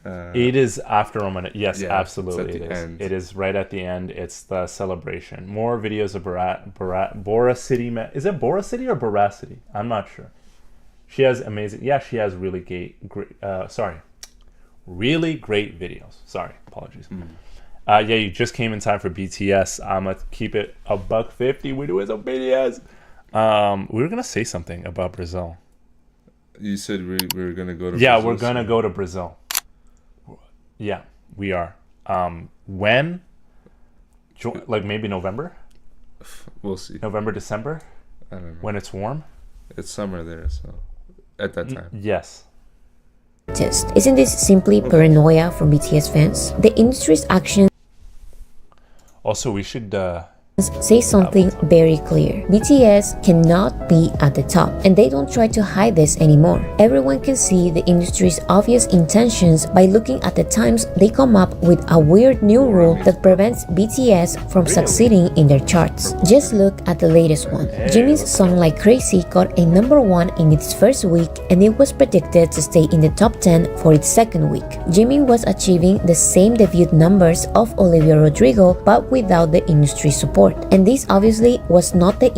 It is after Roman. Yes, Yeah, absolutely it's at it the is. end. It is right at the end. It's the celebration. More videos of Bora City. Is it Bora City or Bora City? I'm not sure. She has amazing. Yeah, she has really great. Really great videos. Sorry, apologies. Yeah, you just came in time for BTS. I'm gonna keep it a $150. We're doing some BTS. We were gonna say something about Brazil. You said we were gonna go to Yeah, Brazil, we're gonna go to Brazil. Yeah, we are. When? Like maybe November? We'll see. November, December? I don't know. When it's warm? It's summer there, so at that time. Yes. Isn't this simply paranoia from BTS fans? The industry's actions Also, we should say something very clear. BTS cannot be at the top, and they don't try to hide this anymore. Everyone can see the industry's obvious intentions by looking at the times they come up with a weird new rule that prevents BTS from succeeding in their charts. Just look at the latest one. Jimin's song Like Crazy got a #1 in its first week, and it was predicted to stay in the top 10 for its second week. Jimin was achieving the same debut numbers of Olivia Rodrigo, but without the industry support. And this obviously was not the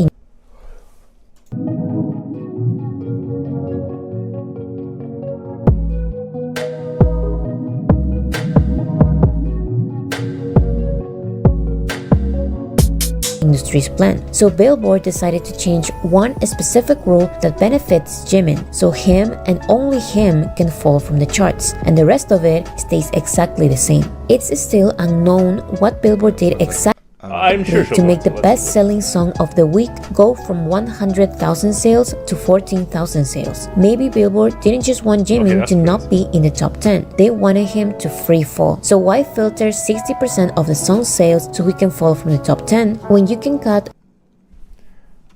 industry's plan. So Billboard decided to change one specific rule that benefits Jimin, so him and only him can fall from the charts, and the rest of it stays exactly the same. It's still unknown what Billboard did exactly I'm sure to make the best-selling song of the week go from 100,000 sales to 14,000 sales. Maybe Billboard didn't just want Jimin to not be in the top 10. They wanted him to free fall. So why filter 60% of the song's sales so we can fall from the top 10 when you can cut?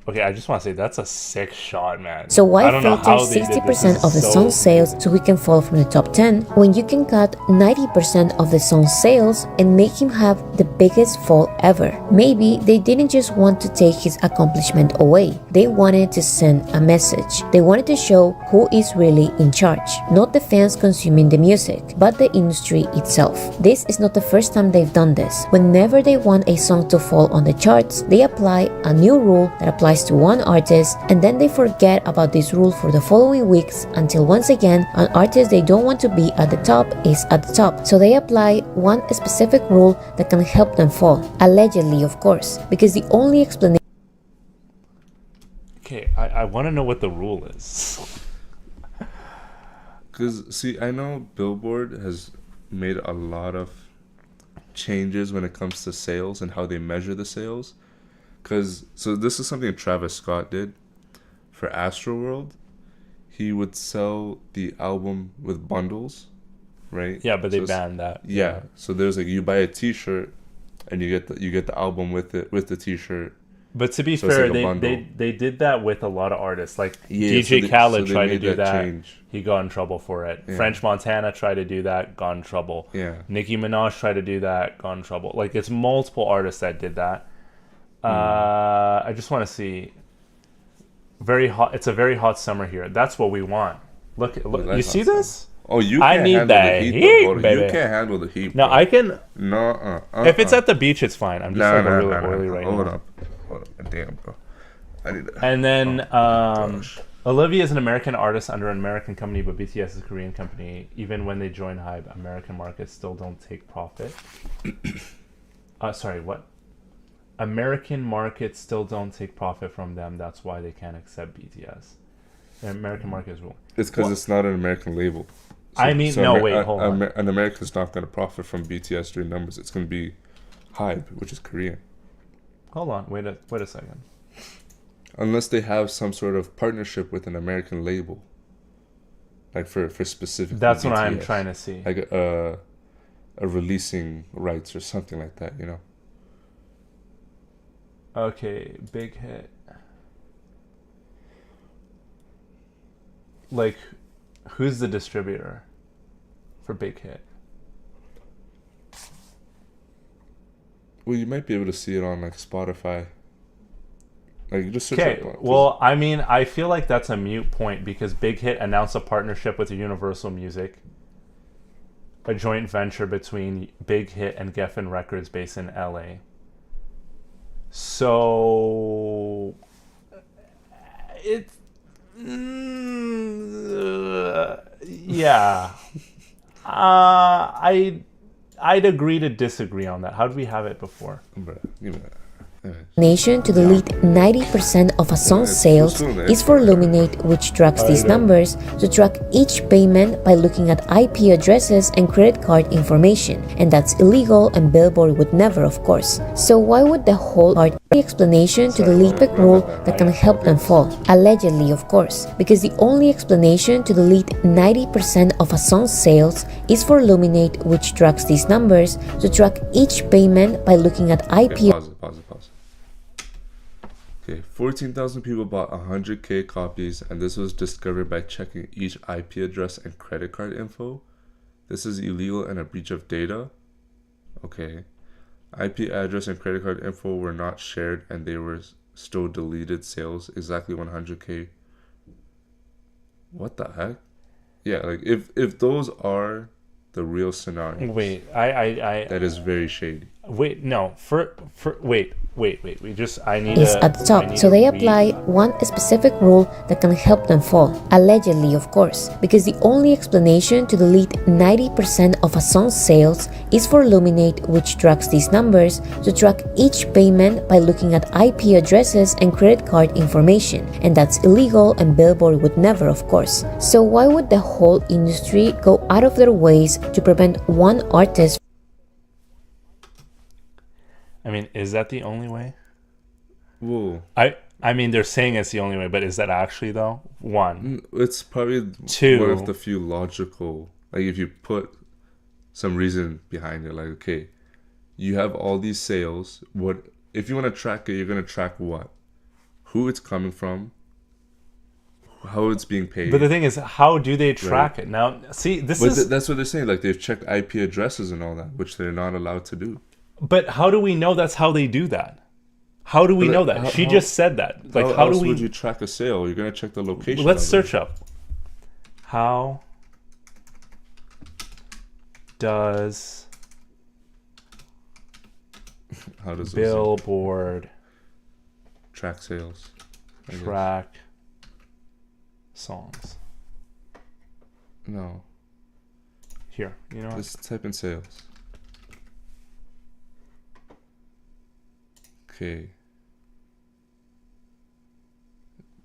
Okay, I just want to say that's a sick shot, man. So why I don't know filter how they did 60% this. of the song's sales so we can fall from the top 10 when you can cut 90% of the song's sales and make him have the biggest fall ever? Maybe they didn't just want to take his accomplishment away. They wanted to send a message. They wanted to show who is really in charge. Not the fans consuming the music, but the industry itself. This is not the first time they've done this. Whenever they want a song to fall on the charts, they apply a new rule that applies to one artist, and then they forget about this rule for the following weeks until once again an artist they don't want to be at the top is at the top. So they apply one specific rule that can help them fall. Allegedly, of course, because the only explanation. Okay, I want to know what the rule is. Because, see, I know Billboard has made a lot of changes when it comes to sales and how they measure the sales. So this is something Travis Scott did for Astroworld. He would sell the album with bundles, right? Yeah, but they banned that. Yeah. So there's like, you buy a T-shirt and you get the album with the T-shirt. But to be So it's fair, like a they did that with a lot of artists. Like Yeah, DJ Khaled tried to made do that. change. He got in trouble for it. Yeah. French Montana tried to do that, got in trouble. Yeah. Nicki Minaj tried to do that, got in trouble. Like, it's multiple artists that did that. I just want to see. Very hot. It's a very hot summer here. That's what we want. Look, you see this? Oh, you I can't need handle that the heat, heat, though, bro. baby. You can't handle the heat. No, bro. I can. No, If it's at the beach, it's fine. I'm just like really oily right Hold now. up. Damn, bro. I need that. And then Olivia is an American artist under an American company, but BTS is a Korean company. Even when they join Hybe, American markets still don't take profit. Sorry, what? American markets still don't take profit from them. That's why they can't accept BTS. The American markets rule. It's because it's not an American label. Hold on. An American's not going to profit from BTS doing numbers. It's going to be Hybe, which is Korean. Hold on. Wait a second. Unless they have some sort of partnership with an American label. Like for specific. That's what I'm trying to see. Like a releasing rights or something like that, you know? Okay, big hit. Like, who's the distributor for Big Hit? Well, you might be able to see it on like Spotify. Like, you just search Okay, up, well, I mean, I feel like that's a mute point because Big Hit announced a partnership with Universal Music. a joint venture between Big Hit and Geffen Records based in LA. So it's yeah. I'd agree to disagree on that. How did we have it before? Bruh, give me that. Nation to delete 90% of a song's sales is for Luminate, which tracks these numbers to track each payment by looking at IP addresses and credit card information, and that's illegal and Billboard would never, of course. So why would the whole party explanation to delete the rule that can help them fall? Allegedly, of course, because the only explanation to delete 90% of a song's sales is for Luminate, which tracks these numbers to track each payment by looking at IP. Okay, pause. Okay, 14,000 people bought 100K copies, and this was discovered by checking each IP address and credit card info. This is illegal and a breach of data. Okay. IP address and credit card info were not shared, and they were still deleted sales, exactly 100K. What the heck? Yeah, like if those are the real scenarios. Wait, I that is very shady. Wait, no. Wait. We just I need is at the top, so they apply one specific rule that can help them fall. Allegedly, of course, because the only explanation to delete 90% of a song's sales is for Luminate, which tracks these numbers to track each payment by looking at IP addresses and credit card information, and that's illegal and Billboard would never, of course. So why would the whole industry go out of their ways to prevent one artist? I mean, is that the only way? Whoa. I mean, they're saying it's the only way, but is that actually though? One. It's probably two. One of the few logical, like if you put some reason behind it, like, okay, you have all these sales. What if you want to track it? You're gonna track what? Who it's coming from? How it's being paid. But the thing is, how do they track it? Now, see, that's what they're saying. Like they've checked IP addresses and all that, which they're not allowed to do. But how do we know that's how they do that? How do we know that? She just said that. Like, how do we? Would you track a sale? You're gonna check the location. Let's search up. How does Billboard track sales? Track songs. No. Here, you know. Just type in sales. Okay.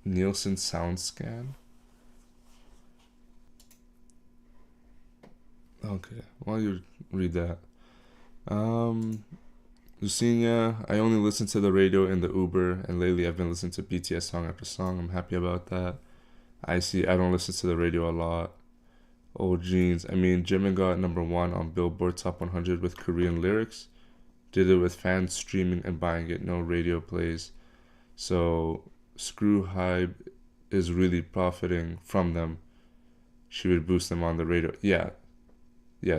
Nielsen SoundScan. Okay, while you read that. Lucinia, I only listen to the radio in the Uber, and lately I've been listening to BTS song after song. I'm happy about that. I don't listen to the radio a lot. Oh, jeans. I mean, Jimin got #1 on Billboard Top 100 with Korean lyrics. Did it with fans streaming and buying it, no radio plays. So screw Hybe is really profiting from them. She would boost them on the radio. Yeah.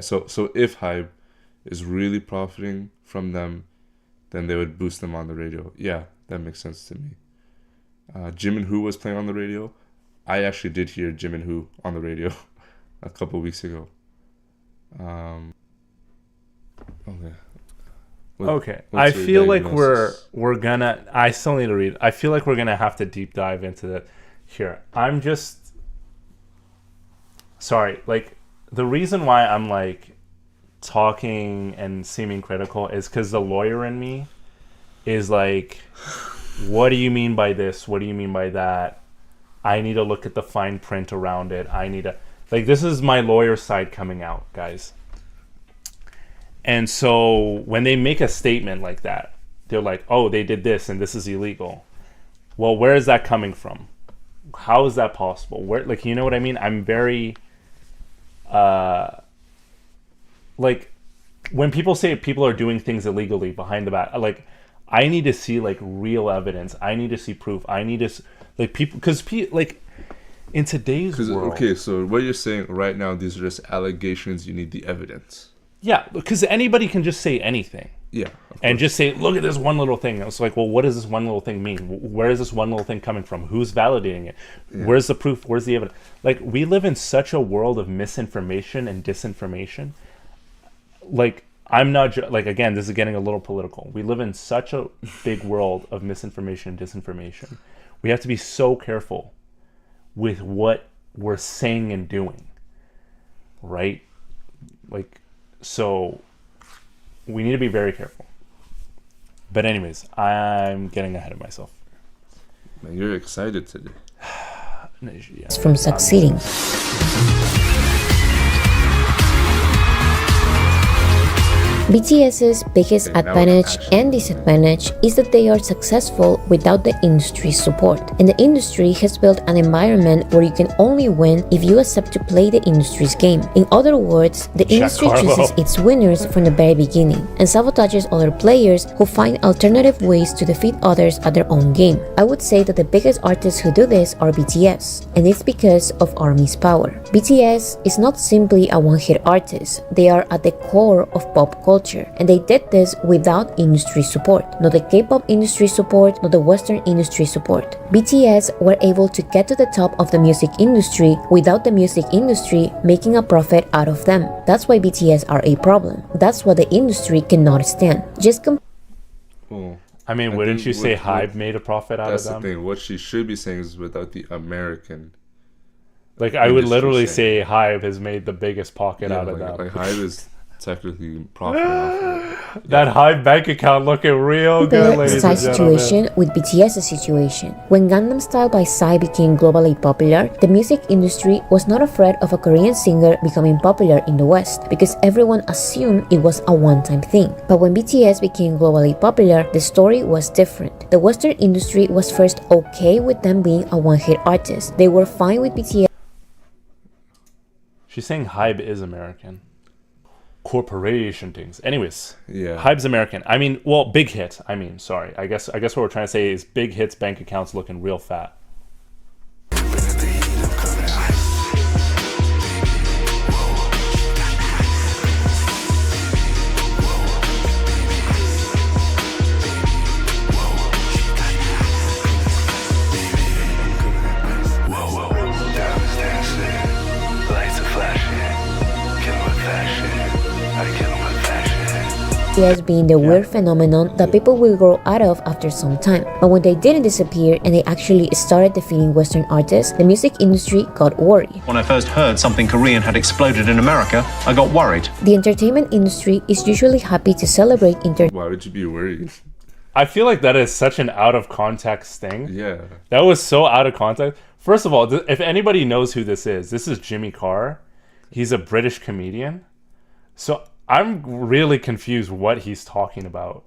So if Hybe is really profiting from them, then they would boost them on the radio. Yeah, that makes sense to me. Jimin Who was playing on the radio. I actually did hear Jimin Who on the radio a couple weeks ago. Okay. Okay, I feel like we're gonna. I still need to read. I feel like we're gonna have to deep dive into that. Here, I'm just sorry. Like the reason why I'm like talking and seeming critical is because the lawyer in me is like, what do you mean by this? What do you mean by that? I need to look at the fine print around it. I need to this is my lawyer side coming out, guys. And so when they make a statement like that, they're like, oh, they did this and this is illegal. Well, where is that coming from? How is that possible? Where, like, you know what I mean? I'm very, like, when people say people are doing things illegally behind the back, like, I need to see, like, real evidence. I need to see proof. I need to, like, people, because, like, in today's world. Okay, so what you're saying right now, these are just allegations. You need the evidence. Yeah, because anybody can just say anything. Yeah. And just say, look at this one little thing. It's like, well, what does this one little thing mean? Where is this one little thing coming from? Who's validating it? Yeah. Where's the proof? Where's the evidence? Like, we live in such a world of misinformation and disinformation. like I'm not like, again, this is getting a little political. We live in such a big world of misinformation and disinformation. We have to be so careful with what we're saying and doing, right? Like, so we need to be very careful. But anyways, I'm getting ahead of myself. Man, you're excited today. Yeah, from succeeding. BTS's biggest advantage and disadvantage is that they are successful without the industry's support. And the industry has built an environment where you can only win if you accept to play the industry's game. In other words, the industry chooses its winners from the very beginning and sabotages other players who find alternative ways to defeat others at their own game. I would say that the biggest artists who do this are BTS, and it's because of ARMY's power. BTS is not simply a one-hit artist, they are at the core of pop culture. And they did this without industry support. Not the K-pop industry support, not the Western industry support. BTS were able to get to the top of the music industry without the music industry making a profit out of them. That's why BTS are a problem. That's what the industry cannot stand. I mean, wouldn't you say HYBE made a profit out of them? That's the thing. What she should be saying is without the American. Like, I would literally say HYBE has made the biggest pocket out of them. Like HYBE is technically profiting off of it. That HYBE bank account looking real good, ladies and gentlemen. Situation with BTS's situation. When Gangnam Style by Psy became globally popular, the music industry was not afraid of a Korean singer becoming popular in the West because everyone assumed it was a one-time thing. But when BTS became globally popular, the story was different. The Western industry was first okay with them being a one-hit artist. They were fine with BTS. She's saying HYBE is American. Corporation things. Anyways, yeah, HYBE's American. I mean, well, big hit. I mean, sorry. I guess what we're trying to say is big hits bank accounts looking real fat. As being the weird phenomenon that people will grow out of after some time. But when they didn't disappear and they actually started defeating Western artists, the music industry got worried. When I first heard something Korean had exploded in America, I got worried. The entertainment industry is usually happy to celebrate Why would you be worried? I feel like that is such an out of context thing. Yeah. That was so out of context. First of all, if anybody knows who this is Jimmy Carr. He's a British comedian. So I'm really confused what he's talking about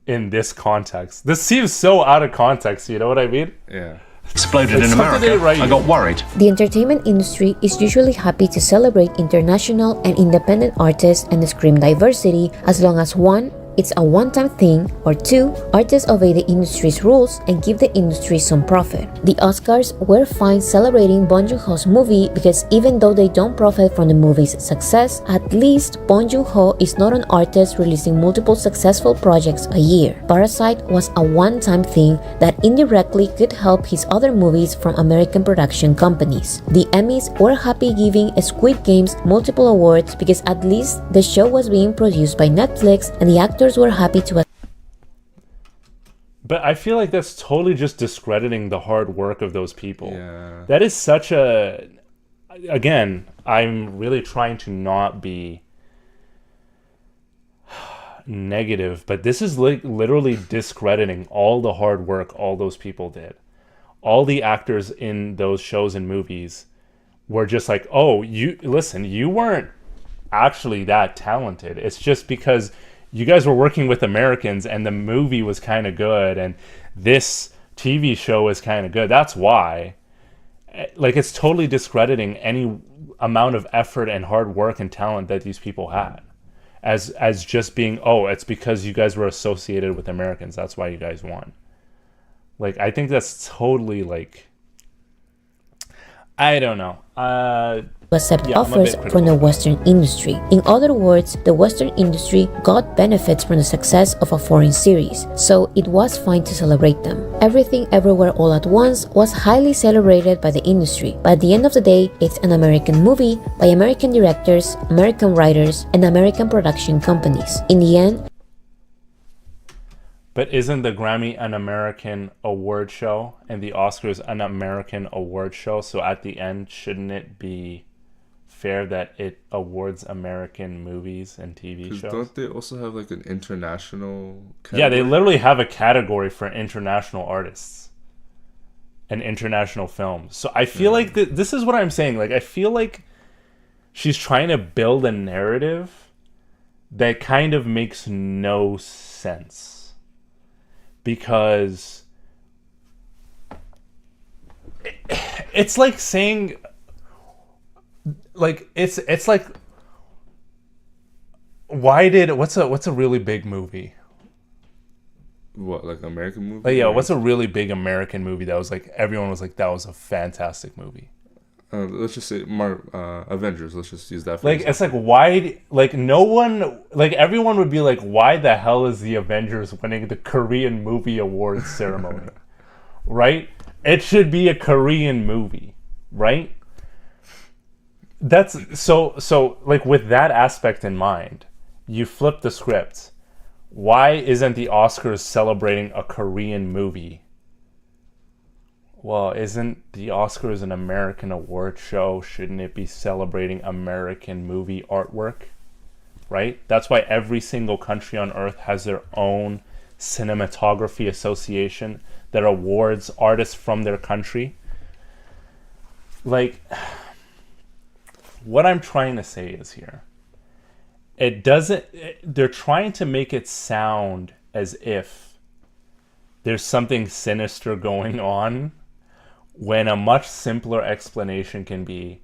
in this context. This seems so out of context, you know what I mean? Yeah. Exploded in America, I got worried. The entertainment industry is usually happy to celebrate international and independent artists and scream diversity as long as one, it's a one-time thing, or two, artists obey the industry's rules and give the industry some profit. The Oscars were fine celebrating Bong Joon-ho's movie because even though they don't profit from the movie's success, at least Bong Joon-ho is not an artist releasing multiple successful projects a year. Parasite was a one-time thing that indirectly could help his other movies from American production companies. The Emmys were happy giving Squid Games multiple awards because at least the show was being produced by Netflix and the actors were happy to. But I feel like that's totally just discrediting the hard work of those people. Yeah. That is such a... Again, I'm really trying to not be negative, but this is like literally discrediting all the hard work all those people did. All the actors in those shows and movies were just like, oh, you weren't actually that talented. It's just because you guys were working with Americans and the movie was kind of good and this TV show is kind of good. That's why. Like, it's totally discrediting any amount of effort and hard work and talent that these people had as just being, oh, it's because you guys were associated with Americans. That's why you guys won. Like, I think that's totally like, I don't know. accept Yeah, I'm a offers bit critical from the of that. Western industry. In other words, the Western industry got benefits from the success of a foreign series, so it was fine to celebrate them. Everything Everywhere All at Once was highly celebrated by the industry, but at the end of the day, it's an American movie by American directors, American writers, and American production companies. In the end, But isn't the Grammy an American award show and the Oscars an American award show? So at the end, shouldn't it be fair that it awards American movies and TV Because shows? don't they also have like an international category? Yeah, they literally have a category for international artists and international films. So I feel like this is what I'm saying. Like, I feel like she's trying to build a narrative that kind of makes no sense. Because it's like saying, like, it's like, why did what's a really big movie? What, like American movie? Like, yeah, what's a really big American movie that was like everyone was like that was a fantastic movie? Let's just say Avengers. Let's just use that for Like, example. it's like, why, like, no one, like, everyone would be like, why the hell is the Avengers winning the Korean Movie Awards ceremony? Right? It should be a Korean movie, right? That's so like, with that aspect in mind, you flip the script. Why isn't the Oscars celebrating a Korean movie? Well, isn't the Oscars an American award show? Shouldn't it be celebrating American movie artwork? Right? That's why every single country on earth has their own cinematography association that awards artists from their country. Like, what I'm trying to say is here, they're trying to make it sound as if there's something sinister going on, when a much simpler explanation can be,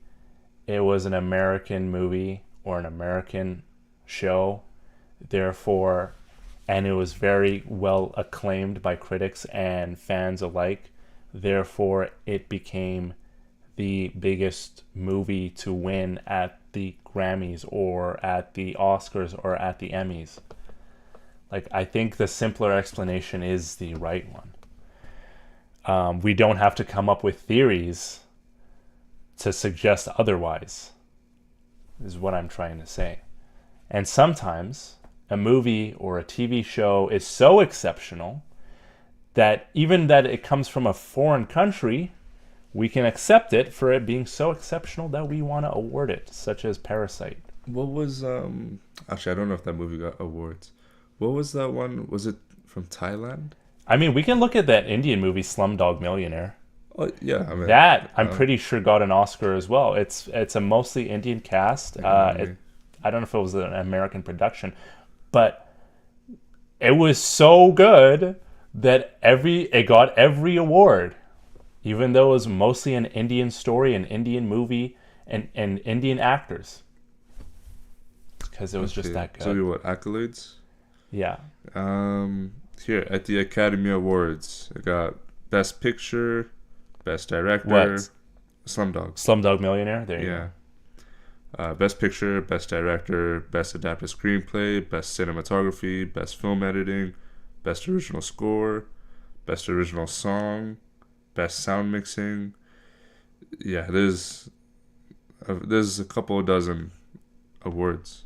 it was an American movie or an American show, therefore, and it was very well acclaimed by critics and fans alike, therefore it became the biggest movie to win at the Grammys or at the Oscars or at the Emmys. Like, I think the simpler explanation is the right one. We don't have to come up with theories to suggest otherwise, is what I'm trying to say. And sometimes a movie or a TV show is so exceptional that even that it comes from a foreign country, we can accept it for it being so exceptional that we want to award it, such as Parasite. What was actually, I don't know if that movie got awards. What was that one? Was it from Thailand? I mean, we can look at that Indian movie Slumdog Millionaire. Oh yeah, I mean, That I'm pretty sure got an Oscar as well. It's a mostly Indian cast. I don't know if it was an American production, but it was so good that it got every award, even though it was mostly an Indian story, an Indian movie, and Indian actors, because it was just that good. So you what accolades? Yeah. Here at the Academy Awards, I got Best Picture, Best Director, What? Slumdog. Millionaire. There you Yeah. go. Best Picture, Best Director, Best Adapted Screenplay, Best Cinematography, Best Film Editing, Best Original Score, Best Original Song, Best Sound Mixing. Yeah, there's a couple dozen awards.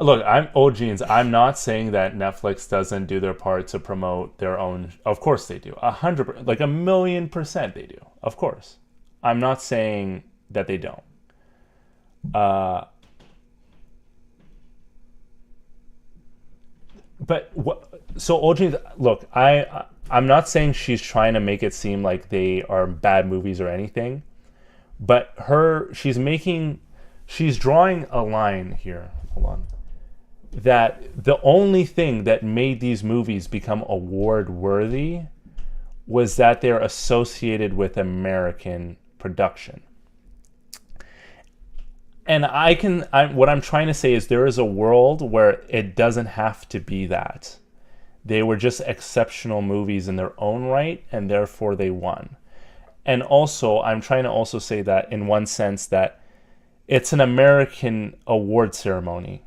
Look, I'm not saying that Netflix doesn't do their part to promote their own. Of course they do. 100%, like 1,000,000% they do. Of course. I'm not saying that they don't. But what? So OGs, look, I'm not saying she's trying to make it seem like they are bad movies or anything, but she's drawing a line here. Hold on. That the only thing that made these movies become award worthy was that they're associated with American production. And what I'm trying to say is there is a world where it doesn't have to be that. They were just exceptional movies in their own right, and therefore they won. And also, I'm trying to also say that in one sense that it's an American award ceremony.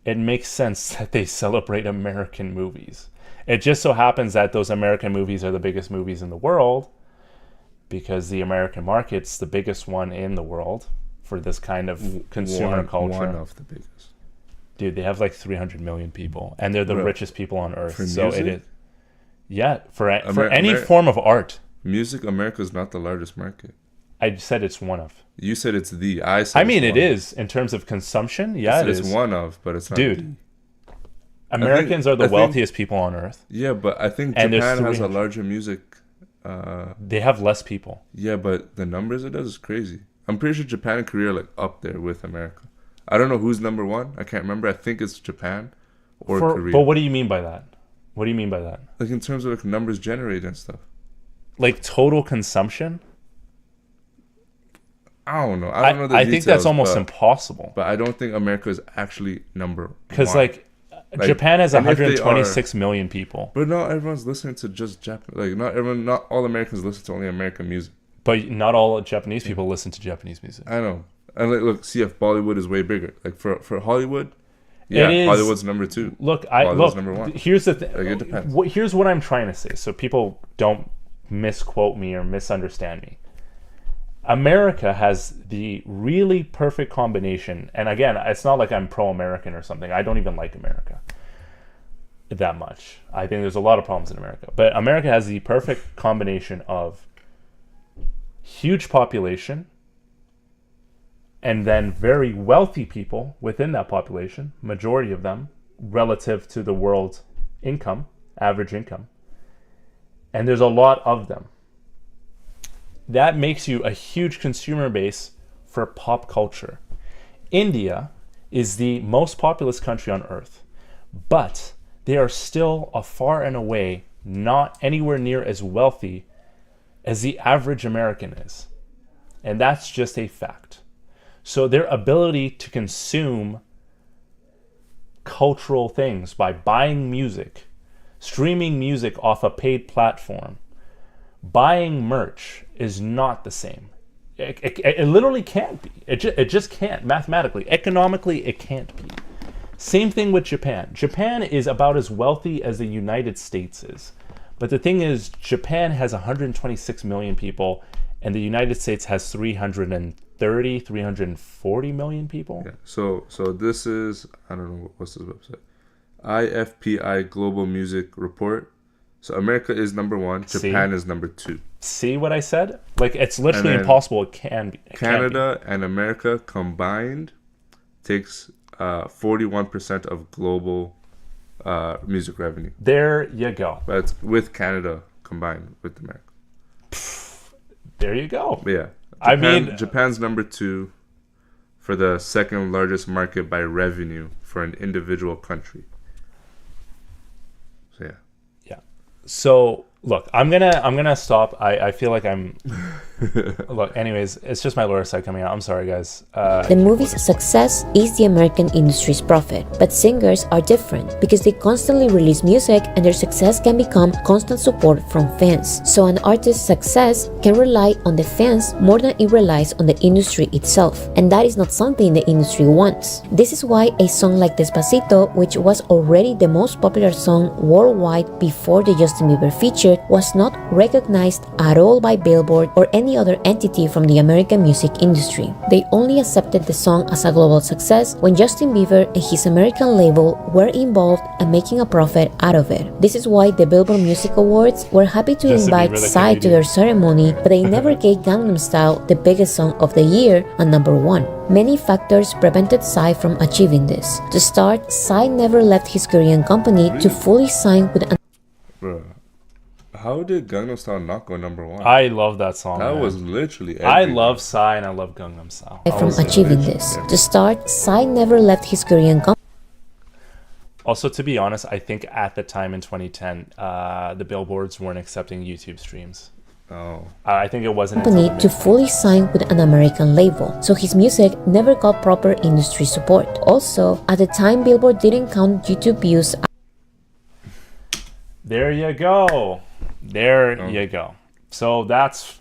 It makes sense that they celebrate American movies. It just so happens that those American movies are the biggest movies in the world because the American market's the biggest one in the world for this kind of consumer culture. One of the biggest. Dude, they have like 300 million people, and they're the richest people on earth. For so music? it is. Yeah, for any form of art. Music, America is not the largest market. I said it's one of. You said it's the. I said. I mean, it's it one is in terms of consumption. Yeah, of. it is. It's one of, but it's not. Dude, Americans are the wealthiest people on earth. Yeah, but I think And Japan has a 300. larger music. They have less people. Yeah, but the numbers it does is crazy. I'm pretty sure Japan and Korea are like up there with America. I don't know who's number one. I can't remember. I think it's Japan or Korea. But what do you mean by that? What do you mean by that? Like in terms of like numbers generated and stuff. Like total consumption? I don't know. I don't know the I details, think that's almost impossible. But I don't think America is actually number one. Because like Japan has and if they 126 million people. But not everyone's listening to just Japan. Like not all Americans listen to only American music. But not all Japanese people listen to Japanese music. I know. And like, look, see if Bollywood is way bigger. Like for Hollywood, yeah, Hollywood's number 2. Look, Hollywood's number 1. Here's the thing. Like, it depends. Here's what I'm trying to say, so people don't misquote me or misunderstand me. America has the really perfect combination, and again, it's not like I'm pro-American or something. I don't even like America that much. I think there's a lot of problems in America, but America has the perfect combination of huge population and then very wealthy people within that population, majority of them, relative to the world's income, average income. And there's a lot of them. That makes you a huge consumer base for pop culture. India is the most populous country on earth, but they are still far and away not anywhere near as wealthy as the average American is. And that's just a fact. So their ability to consume cultural things by buying music, streaming music off a paid platform, buying merch is not the same. It literally can't be. It just can't. Mathematically, economically, it can't be. Same thing with Japan. Japan is about as wealthy as the United States is. But the thing is, Japan has 126 million people, and the United States has 340 million people. Yeah. So this is, I don't know, what's this website? IFPI Global Music Report. So America is number 1. Japan is number 2. See what I said? Like, it's literally impossible. It can be. Canada and America combined takes 41% of global music revenue. There you go. But it's with Canada combined with America. There you go. But yeah. Japan's number 2 for the second largest market by revenue for an individual country. So yeah. Yeah. So look, I'm gonna stop. I feel like I'm. Look, anyways, it's just my lower side coming out. I'm sorry, guys. The movie's success is the American industry's profit, but singers are different because they constantly release music and their success can become constant support from fans. So an artist's success can rely on the fans more than it relies on the industry itself, and that is not something the industry wants. This is why a song like Despacito, which was already the most popular song worldwide before the Justin Bieber feature, was not recognized at all by Billboard or any other entity from the American music industry. They only accepted the song as a global success when Justin Bieber and his American label were involved and making a profit out of it. This is why the Billboard Music Awards were happy to invite Psy to their ceremony, but they never gave Gangnam Style, the biggest song of the year, a number 1. Many factors prevented Psy from achieving this. To start, Psy never left his Korean company to fully sign with an Bruh. How did Gangnam Style not go number 1? I love that song. That man. was literally I everywhere. love Psy and I love Gangnam Style. from achieving this. To start, Psy never left his Korean company. Also, to be honest, I think at the time in 2010, the billboards weren't accepting YouTube streams. Oh. I think it wasn't Company to fully sign with an American label, so his music never got proper industry support. Also, at the time, Billboard didn't count YouTube views. There you go. There you go. So that's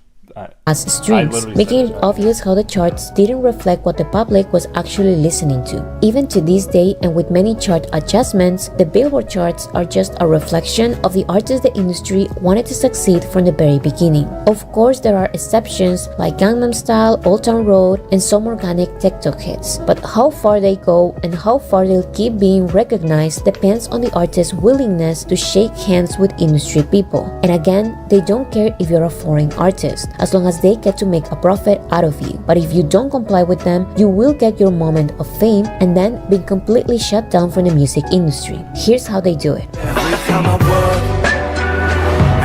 as streams, literally making said it obvious how the charts didn't reflect what the public was actually listening to. Even to this day, and with many chart adjustments, the Billboard charts are just a reflection of the artists the industry wanted to succeed from the very beginning. Of course, there are exceptions like Gangnam Style, Old Town Road, and some organic TikTok hits, but how far they go and how far they'll keep being recognized depends on the artist's willingness to shake hands with industry people. And again, they don't care if you're a foreign artist, as long as they get to make a profit out of you. But if you don't comply with them, you will get your moment of fame and then be completely shut down from the music industry. Here's how they do it. Every time I work,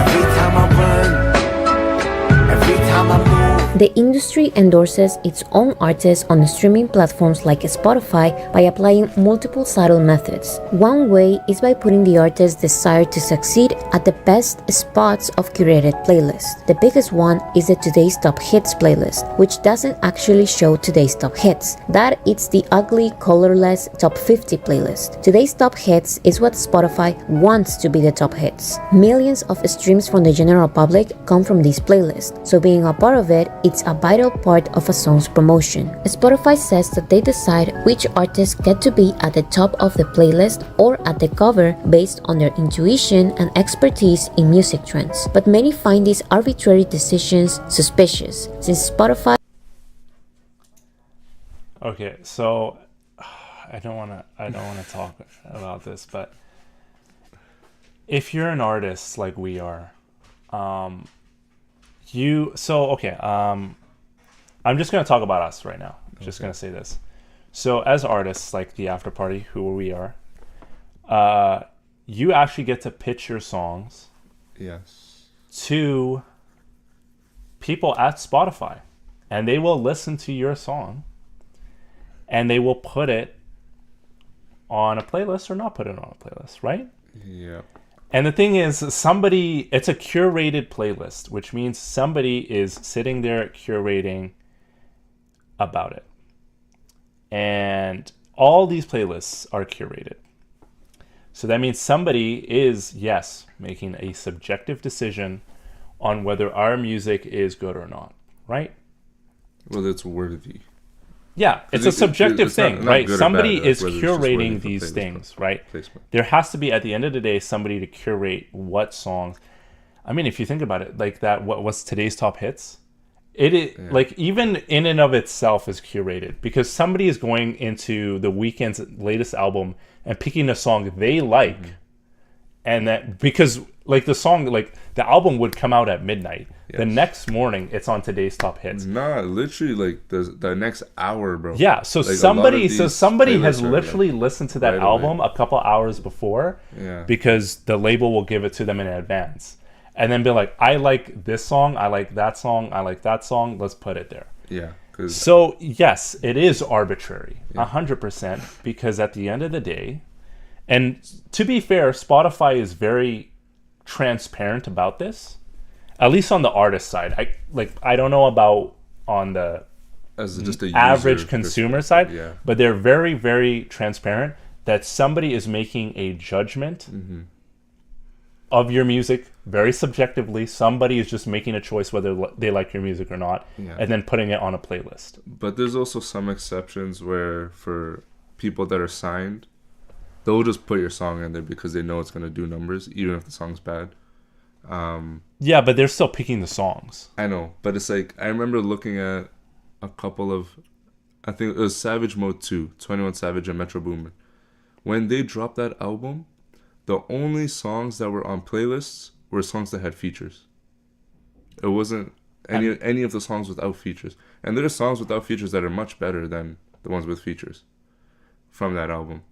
every time I run, every time I move. The industry endorses its own artists on the streaming platforms like Spotify by applying multiple subtle methods. One way is by putting the artist's desire to succeed at the best spots of curated playlists. The biggest one is the Today's Top Hits playlist, which doesn't actually show today's top hits. That it's the ugly, colorless Top 50 playlist. Today's Top Hits is what Spotify wants to be the top hits. Millions of streams from the general public come from this playlist, so being a part of it, it's a vital part of a song's promotion. Spotify says that they decide which artists get to be at the top of the playlist or at the cover based on their intuition and expertise in music trends. But many find these arbitrary decisions suspicious, since Spotify... Okay, so I don't want to talk about this, but if you're an artist like we are, I'm just going to talk about us right now. I'm just going to say this. So as artists like the AfterParty, who we are, you actually get to pitch your songs to people at Spotify, and they will listen to your song and they will put it on a playlist or not put it on a playlist, right? Yeah. And the thing is, it's a curated playlist, which means somebody is sitting there curating about it. And all these playlists are curated. So that means somebody is, yes, making a subjective decision on whether our music is good or not, right? Whether it's worthy. Yeah, it's a subjective thing, right? Somebody bad, is whether it's curating just worthy these things, right? placement. There has to be, at the end of the day, somebody to curate what songs. I mean, if you think about it, like that, what's today's top hits? Like even in and of itself is curated, because somebody is going into the Weeknd's latest album and picking a song they like, and that because like the song, like the album would come out at midnight. The next morning, it's on today's top hits. Nah, literally, like the next hour, bro. Yeah, so like somebody has literally listened to that album a couple hours before, because the label will give it to them in advance, and then be like, I like this song, I like that song, I like that song. Let's put it there. Yeah. So yes, it is arbitrary, 100%, because at the end of the day, and to be fair, Spotify is very transparent about this. At least on the artist side. I don't know about on the as just a average consumer side, but they're very, very transparent that somebody is making a judgment of your music very subjectively. Somebody is just making a choice whether they like your music or not, and then putting it on a playlist. But there's also some exceptions where for people that are signed, they'll just put your song in there because they know it's going to do numbers, even if the song's bad. Yeah, but they're still picking the songs. I know, but it's like, I remember looking at a couple of, I think it was Savage Mode 2, 21 Savage and Metro Boomin. When they dropped that album, the only songs that were on playlists were songs that had features. It wasn't any of the songs without features. And there are songs without features that are much better than the ones with features from that album.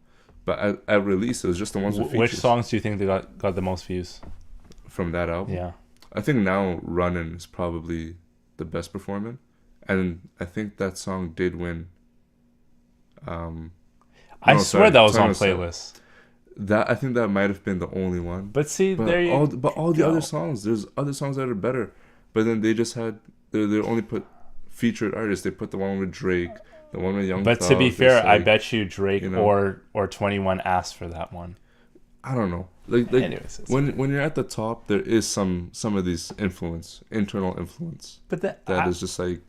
But at release, it was just the ones with features. Which songs do you think they got the most views? From that album? Yeah. I think now Runnin' is probably the best performing. And I think that song did win. I swear that was on playlists. I think that might have been the only one. But see, all the other songs, there's other songs that are better. But then they just had, they only put featured artists. They put the one with Drake, the one with Young Thug. But to be fair, I bet you Drake or 21 asked for that one. I don't know. like Anyways, when you're at the top, there is some of these internal influence, but that is just like,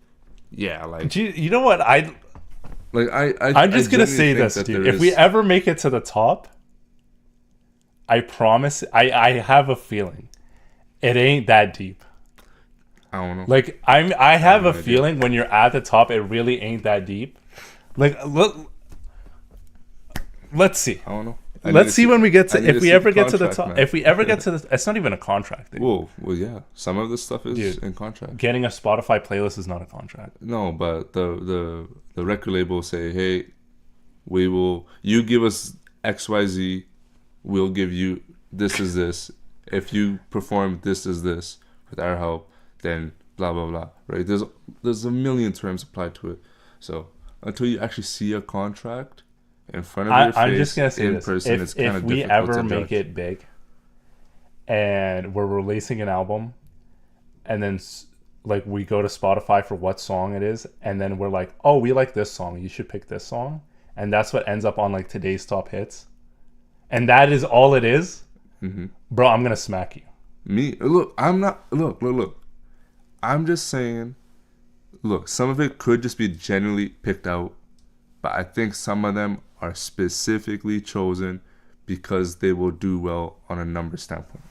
yeah, like you know what I'm just gonna say this, dude. If we ever make it to the top, I promise, I have a feeling it ain't that deep. I don't know. Like I have a feeling when you're at the top, it really ain't that deep. Like let's see. I don't know. Let's see when we get to, if we ever get to the top. Man. If we ever get to this, it's not even a contract thing. Well, yeah. Some of this stuff is Dude, in contract. Getting a Spotify playlist is not a contract. No, but the record label will say, hey, you give us XYZ, we'll give you this is this. If you perform this is this with our help, then blah blah blah. Right? There's a million terms applied to it. So until you actually see a contract in front of your face, I'm just gonna say in this: person, it's kind if of we difficult ever to make judge. it big, and we're releasing an album, and then like we go to Spotify for what song it is, and then we're like, oh, we like this song, you should pick this song, and that's what ends up on like today's top hits, and that is all it is, bro. I'm gonna smack you. I'm not. Look. I'm just saying. Look, some of it could just be genuinely picked out, but I think some of them are specifically chosen because they will do well on a number standpoint.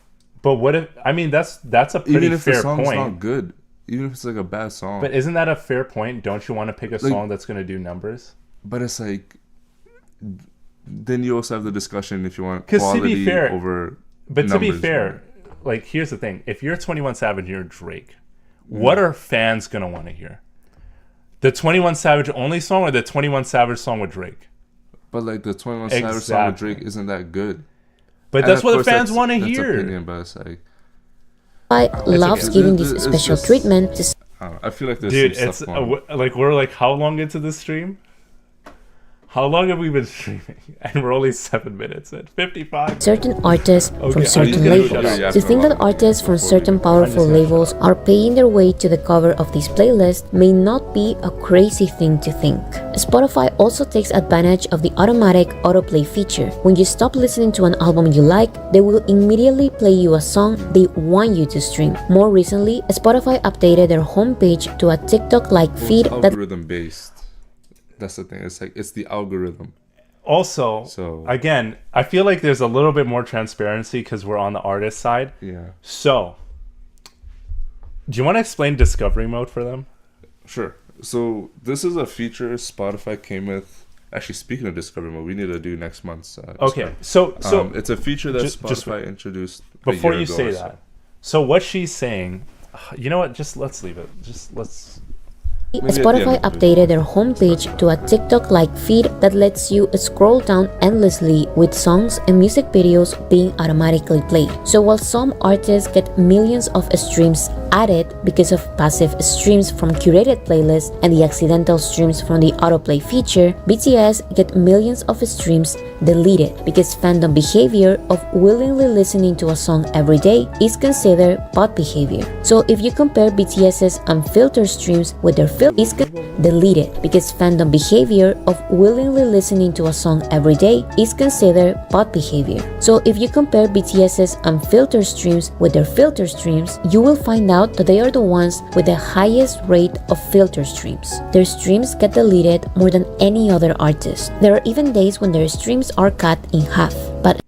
But what if? I mean, that's a pretty Even if fair the song's point. not good, even if it's like a bad song. But isn't that a fair point? Don't you want to pick a song that's gonna do numbers? But it's like, then you also have the discussion if you want 'Cause to quality be fair, over. But to be numbers, fair, right? like here's the thing: if you're 21 Savage, you're Drake. What are fans gonna want to hear? The 21 Savage only song or the 21 Savage song with Drake? But like the 21 Savage song with Drake isn't that good. But And that's of what the course fans want to that's hear. Opinion, but it's like, loves okay. giving this It's special just- treatment to I feel like there's Dude, some it's stuff going on. like we're like how long into the stream? How long have we been streaming? And we're only 7 minutes in. 55. certain artists Okay, from are certain you gonna labels. shut up? Yeah, To think that artists from certain powerful gonna shut labels are paying their way to the cover of this playlist may not be a crazy thing to think. Spotify also takes advantage of the automatic autoplay feature. When you stop listening to an album you like, they will immediately play you a song they want you to stream. More recently, Spotify updated their homepage to a TikTok-like feed that Algorithm based. That's the thing. It's like it's the algorithm. Also, So- again, I feel like there's a little bit more transparency because we're on the artist side. Yeah. So, do you want to explain discovery mode for them? Sure. So this is a feature Spotify came with. Actually, speaking of discovery mode, we need to do next month's. Okay, so it's a feature that just Spotify introduced before a year you ago say or so. that, so what she's saying, you know what? Just let's leave it. Just let's. Maybe at the Spotify end of the video. updated their homepage to a TikTok-like feed that lets you scroll down endlessly with songs and music videos being automatically played. So while some artists get millions of streams added because of passive streams from curated playlists and the accidental streams from the autoplay feature, BTS get millions of streams deleted because fandom behavior of willingly listening to a song every day is considered bot behavior. So if you compare BTS's unfiltered streams with their deleted because fandom behavior of willingly listening to a song every day is considered bot behavior. So if you compare BTS's unfiltered streams with their filter streams, you will find out that they are the ones with the highest rate of filter streams. Their streams get deleted more than any other artist. There are even days when their streams are cut in half. But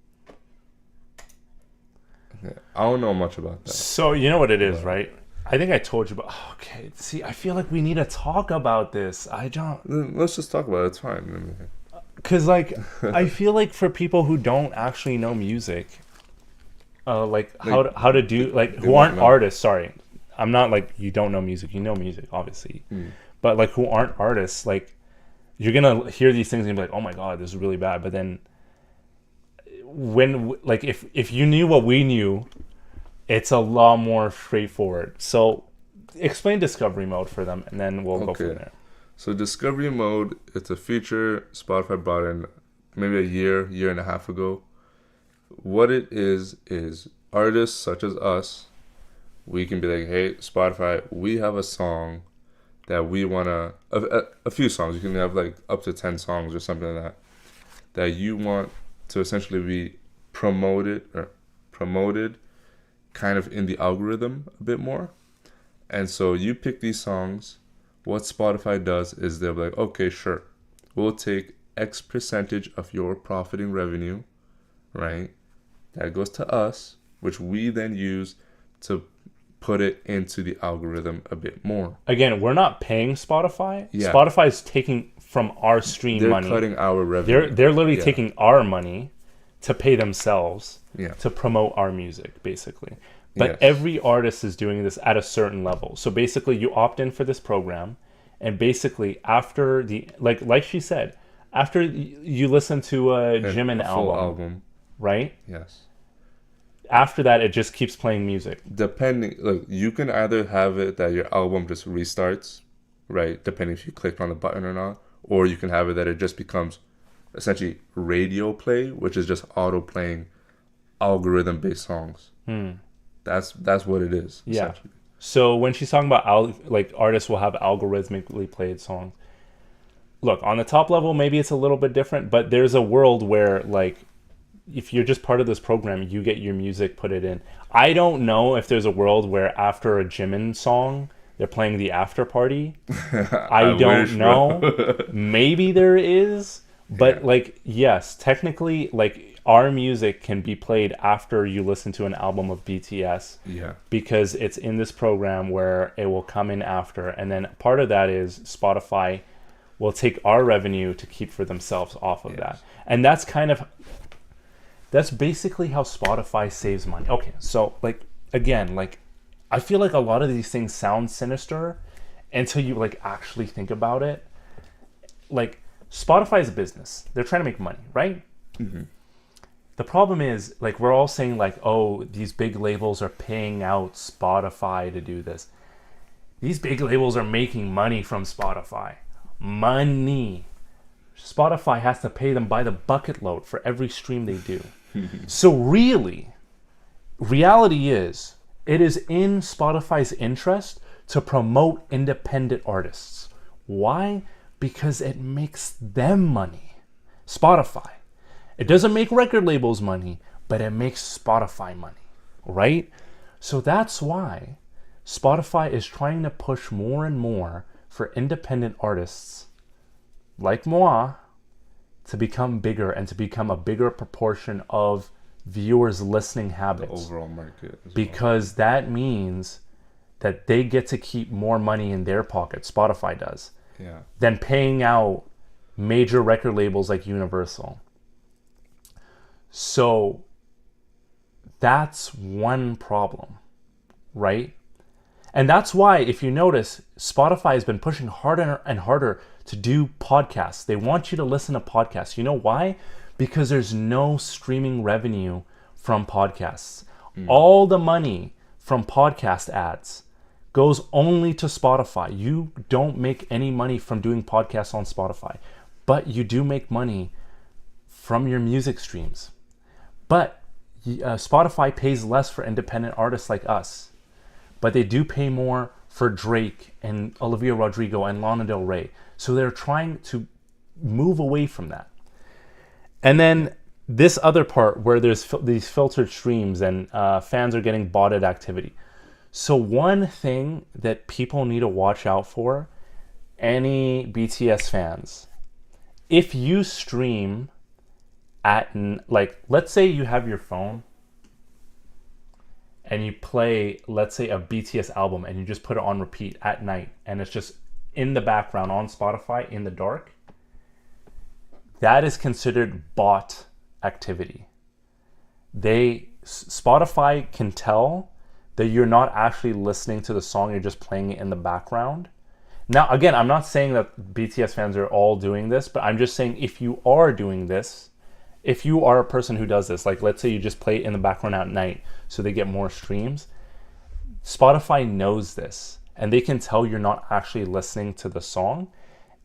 Okay. I don't know much about that. So you know what it is, right? I think I told you about. Okay, see, I feel like we need to talk about this. I don't, Then let's just talk about it. It's fine. cause like I feel like for people who don't actually know music, like how to do like they who aren't won't know. artists. Sorry, I'm not like you don't know music. You know music, obviously, but like who aren't artists, like you're gonna hear these things and be like, oh my god, this is really bad. But then when like if you knew what we knew, it's a lot more straightforward. So explain discovery mode for them, and then we'll go from there. So discovery mode, it's a feature Spotify brought in maybe a year and a half ago. What it is artists such as us, we can be like, hey, Spotify, we have a song that we want to, a few songs, you can have like up to 10 songs or something like that you want to essentially be promoted kind of in the algorithm a bit more. And so you pick these songs. What Spotify does is they'll be like, okay, sure, we'll take X percentage of your profiting revenue, right? That goes to us, which we then use to put it into the algorithm a bit more. Again, we're not paying Spotify. Yeah. Spotify is taking from our stream They're money. cutting our revenue. They're literally taking our money to pay themselves Yeah. to promote our music, basically. But Yes. every artist is doing this at a certain level. So basically, you opt in for this program, and basically after the like she said, after you listen to a Jimin full album, right? Yes. After that, it just keeps playing music. Depending, like, you can either have it that your album just restarts, right? Depending if you clicked on the button or not, or you can have it that it just becomes essentially radio play, which is just auto playing algorithm based songs. That's what it is. Yeah. Essentially. So when she's talking about like artists will have algorithmically played songs. Look, on the top level, maybe it's a little bit different, but there's a world where, like, if you're just part of this program, you get your music, put it in. I don't know if there's a world where after a Jimin song, they're playing the AfterParty. I don't wish, know. Maybe there is, but like, yes, technically, like, our music can be played after you listen to an album of BTS. Yeah. Because it's in this program where it will come in after, and then part of that is Spotify will take our revenue to keep for themselves off of that. And that's basically how Spotify saves money. Okay, so, like, again, like, I feel like a lot of these things sound sinister until you, like, actually think about it. Like, Spotify is a business. They're trying to make money, right? Mm-hmm. The problem is, like, we're all saying, like, oh, these big labels are paying out Spotify to do this. These big labels are making money from Spotify. Money. Spotify has to pay them by the bucket load for every stream they do. So really, reality is, it is in Spotify's interest to promote independent artists. Why? Because it makes them money. Spotify. It doesn't make record labels money, but it makes Spotify money, right? So that's why Spotify is trying to push more and more for independent artists like moi to become bigger and to become a bigger proportion of viewers' listening habits. The overall market. Because that means that they get to keep more money in their pocket, Spotify does, than paying out major record labels like Universal. So that's one problem, right? And that's why, if you notice, Spotify has been pushing harder and harder to do podcasts. They want you to listen to podcasts. You know why? Because there's no streaming revenue from podcasts. All the money from podcast ads goes only to Spotify. You don't make any money from doing podcasts on Spotify, but you do make money from your music streams. But Spotify pays less for independent artists like us, but they do pay more for Drake and Olivia Rodrigo and Lana Del Rey. So they're trying to move away from that. And then this other part where there's these filtered streams and fans are getting botted activity. So one thing that people need to watch out for, any BTS fans, if you stream at, like, let's say you have your phone and you play, let's say, a BTS album and you just put it on repeat at night and it's just in the background on Spotify in the dark, that is considered bot activity. Spotify can tell that you're not actually listening to the song, you're just playing it in the background. Now, again, I'm not saying that BTS fans are all doing this, but I'm just saying if you are doing this, if you are a person who does this, like, let's say you just play it in the background at night so they get more streams, Spotify knows this and they can tell you're not actually listening to the song,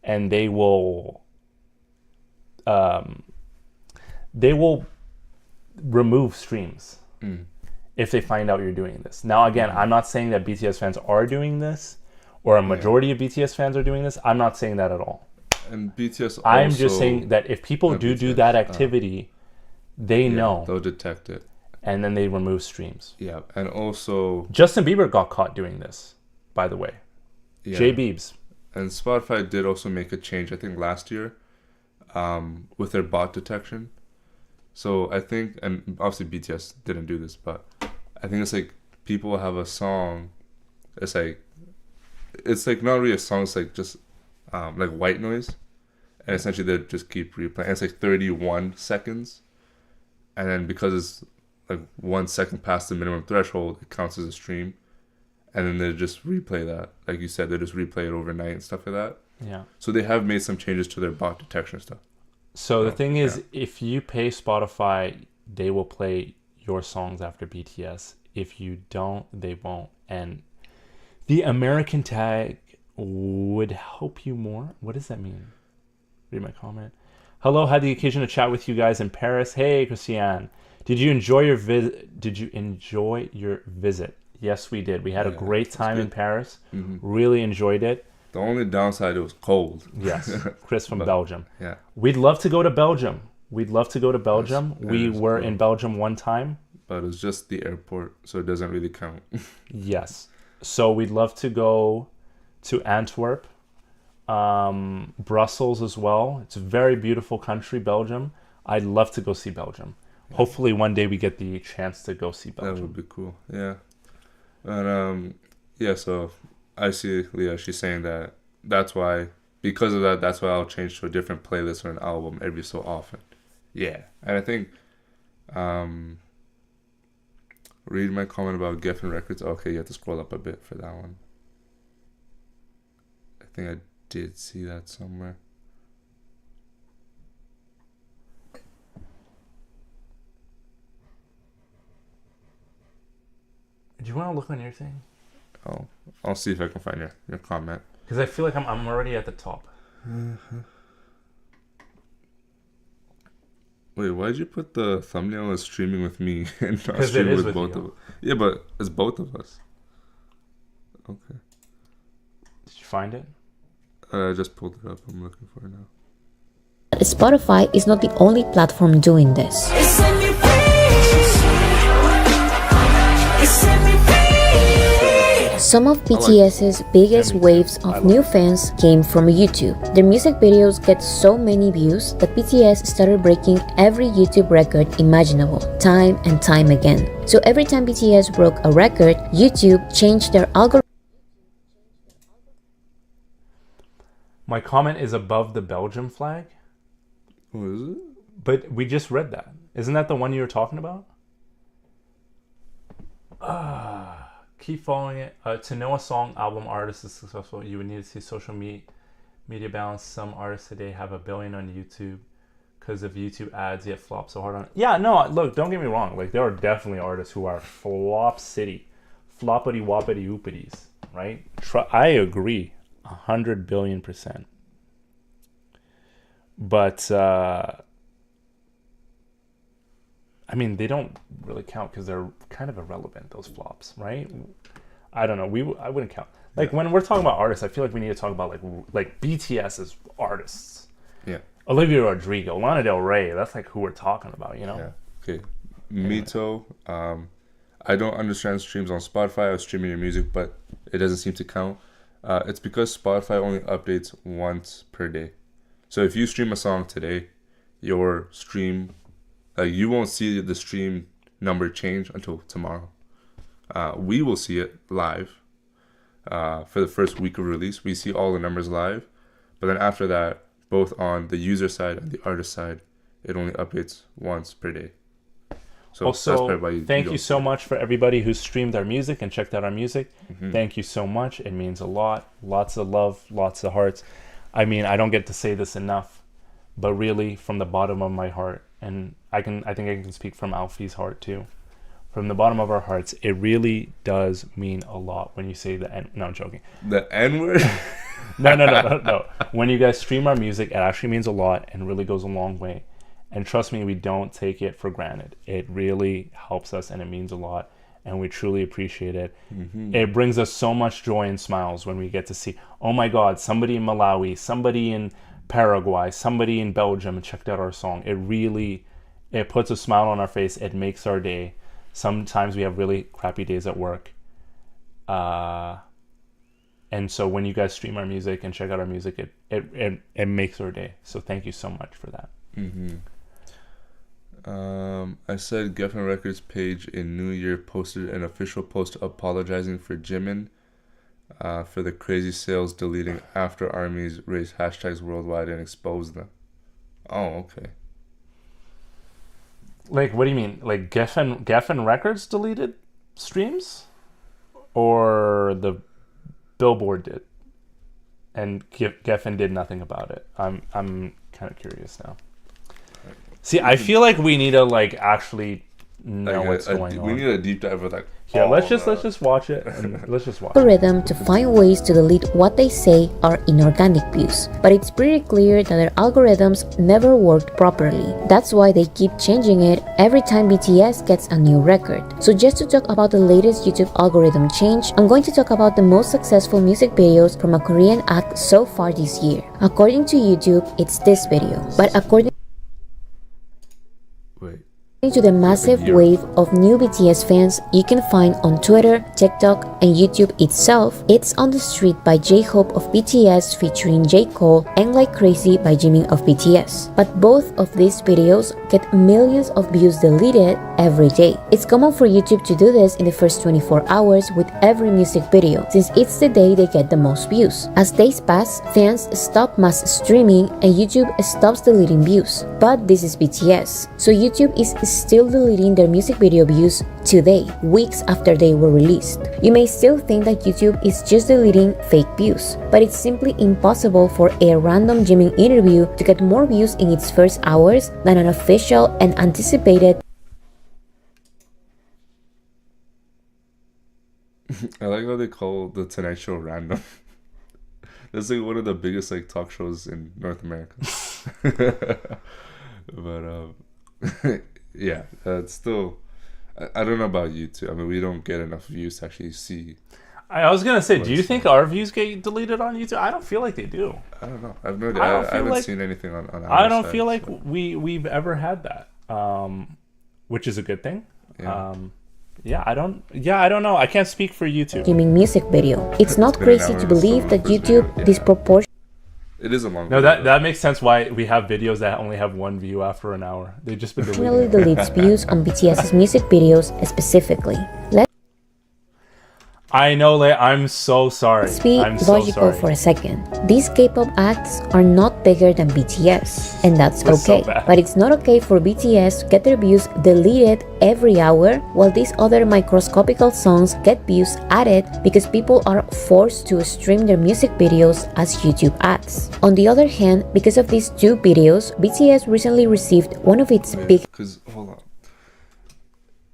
and they will remove streams if they find out you're doing this. Now, again, I'm not saying that BTS fans are doing this or a majority of BTS fans are doing this. I'm not saying that at all. And BTS also, I'm just saying that if people do that activity, They know. They'll detect it. And then they remove streams. Yeah, and also Justin Bieber got caught doing this, by the way. yeah. J Biebs. And Spotify did also make a change, I think last year, with their bot detection. So I think, and obviously BTS didn't do this, but I think it's like people have a song. It's like not really a song. It's like just like white noise, and essentially they just keep replaying. It's like 31 seconds, and then because it's like 1 second past the minimum threshold, it counts as a stream, and then they just replay that. Like you said, they just replay it overnight and stuff like that. Yeah. So they have made some changes to their bot detection stuff. So the thing is, if you pay Spotify, they will play your songs after BTS. If you don't, they won't. And the American tag would help you more. What does that mean? Read my comment. Hello, had the occasion to chat with you guys in Paris. Hey, Christiane. Did you enjoy your visit? Yes, we did. We had a great time in Paris. Mm-hmm. Really enjoyed it. The only downside, it was cold. Yes, Chris from Belgium. Yeah. We'd love to go to Belgium. We were in Belgium one time. But it's just the airport, so it doesn't really count. Yes. So we'd love to go to Antwerp, Brussels as well. It's a very beautiful country, Belgium. I'd love to go see Belgium. Yeah. Hopefully one day we get the chance to go see Belgium. That would be cool, yeah. And so I see Leah, she's saying that's why, because of that, that's why I'll change to a different playlist or an album every so often. Yeah. And I think, read my comment about Geffen Records. Okay, you have to scroll up a bit for that one. I think I did see that somewhere. Do you want to look on your thing? Oh, I'll see if I can find your comment. Because I feel like I'm already at the top. Wait, why'd you put the thumbnail as streaming with me and not streaming with both of us? Yeah, but it's both of us. Okay. Did you find it? I just pulled it up. I'm looking for it now. Spotify is not the only platform doing this. Some of BTS's biggest waves of new fans came from YouTube. Their music videos get so many views that BTS started breaking every YouTube record imaginable, time and time again. So every time BTS broke a record, YouTube changed their algorithm. My comment is above the Belgium flag. What is it? But we just read that. Isn't that the one you were talking about? Keep following it. To know a song, album, artist is successful, you would need to see social media balance. Some artists today have 1 billion on YouTube because of YouTube ads, yet flop so hard on it. Yeah, no, look, don't get me wrong. Like, there are definitely artists who are flop city, floppity woppity ooppities, right? I agree, 100 billion%. But I mean, they don't really count because they're kind of irrelevant, those flops, right? I don't know. I wouldn't count. Like, when we're talking about artists, I feel like we need to talk about, like BTS as artists. Yeah. Olivia Rodrigo, Lana Del Rey, that's, like, who we're talking about, you know? Yeah. Okay. Mito, I don't understand streams on Spotify. I was streaming your music, but it doesn't seem to count. It's because Spotify only updates once per day. So if you stream a song today, your stream... you won't see the stream number change until tomorrow. We will see it live for the first week of release. We see all the numbers live. But then after that, both on the user side and the artist side, it only updates once per day. So also, thank you so much for everybody who streamed our music and checked out our music. Mm-hmm. Thank you so much. It means a lot. Lots of love, lots of hearts. I mean, I don't get to say this enough, but really from the bottom of my heart, and I think I can speak from Alfey's heart too. From the bottom of our hearts, it really does mean a lot when you say the N. No, I'm joking. The N word? No. When you guys stream our music, it actually means a lot and really goes a long way. And trust me, we don't take it for granted. It really helps us and it means a lot. And we truly appreciate it. Mm-hmm. It brings us so much joy and smiles when we get to see, oh my God, somebody in Malawi, somebody in Paraguay, somebody in Belgium checked out our song. It really It puts a smile on our face. It makes our day. Sometimes we have really crappy days at work. And so when you guys stream our music and check out our music, it makes our day. So thank you so much for that. I said Geffen Records page in New Year posted an official post apologizing for Jimin for the crazy sales, deleting after armies raised hashtags worldwide and exposed them. Oh, okay. Like, what do you mean? Like Geffen Records deleted streams? Or the Billboard did? And Geffen did nothing about it. I'm kind of curious now. See, I feel like we need to like actually know what's going on. We need a deep dive of that. Yeah, let's just watch it. And let's just watch it. Algorithm to find ways to delete what they say are inorganic views, but it's pretty clear that their algorithms never worked properly. That's why they keep changing it every time BTS gets a new record. So just to talk about the latest YouTube algorithm change, I'm going to talk about the most successful music videos from a Korean act so far this year. According to YouTube, it's this video, but according to the massive wave of new BTS fans you can find on Twitter, TikTok, and YouTube itself, it's On the Street by jhope of BTS featuring J. Cole and Like Crazy by Jimin of BTS. But both of these videos get millions of views deleted every day. It's common for YouTube to do this in the first 24 hours with every music video, since it's the day they get the most views. As days pass, fans stop mass streaming and YouTube stops deleting views. But this is BTS, so YouTube is still deleting their music video views today, weeks after they were released. You may still think that YouTube is just deleting fake views, but it's simply impossible for a random Jimin interview to get more views in its first hours than an official and anticipated. I like how they call the Tonight Show random. That's like one of the biggest like talk shows in North America. But yeah, it's still. I don't know about you too. I mean, we don't get enough views to actually see. I was gonna say, do you think our views get deleted on YouTube? I don't feel like they do. I don't know. I've no idea. I haven't seen anything on our I don't side, feel like so. we've ever had that, which is a good thing. Yeah. I don't know. I can't speak for YouTube. Jimin music video. It's not crazy to believe that YouTube disproportionately. It is a long. No, that makes sense. Why we have videos that only have one view after an hour? They've just been deleted. Deletes views on BTS's music videos specifically. I know, I'm so sorry. Let's be logical for a second. These K-pop acts are not bigger than BTS, and that's okay. So but it's not okay for BTS to get their views deleted every hour, while these other microscopical songs get views added because people are forced to stream their music videos as YouTube ads. On the other hand, because of these two videos, BTS recently received one of its big. Because hold on.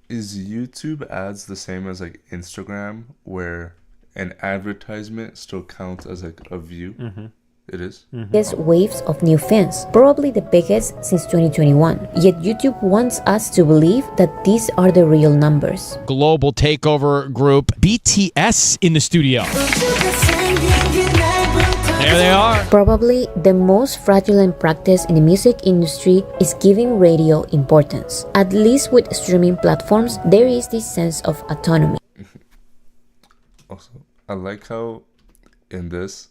Is YouTube ads the same as like Instagram, where an advertisement still counts as like a view? Mm-hmm. It is? Biggest waves of new fans, probably the biggest since 2021. Yet YouTube wants us to believe that these are the real numbers. Global takeover group BTS in the studio. There they are. Probably the most fraudulent practice in the music industry is giving radio importance. At least with streaming platforms, there is this sense of autonomy. Also, I like how in this,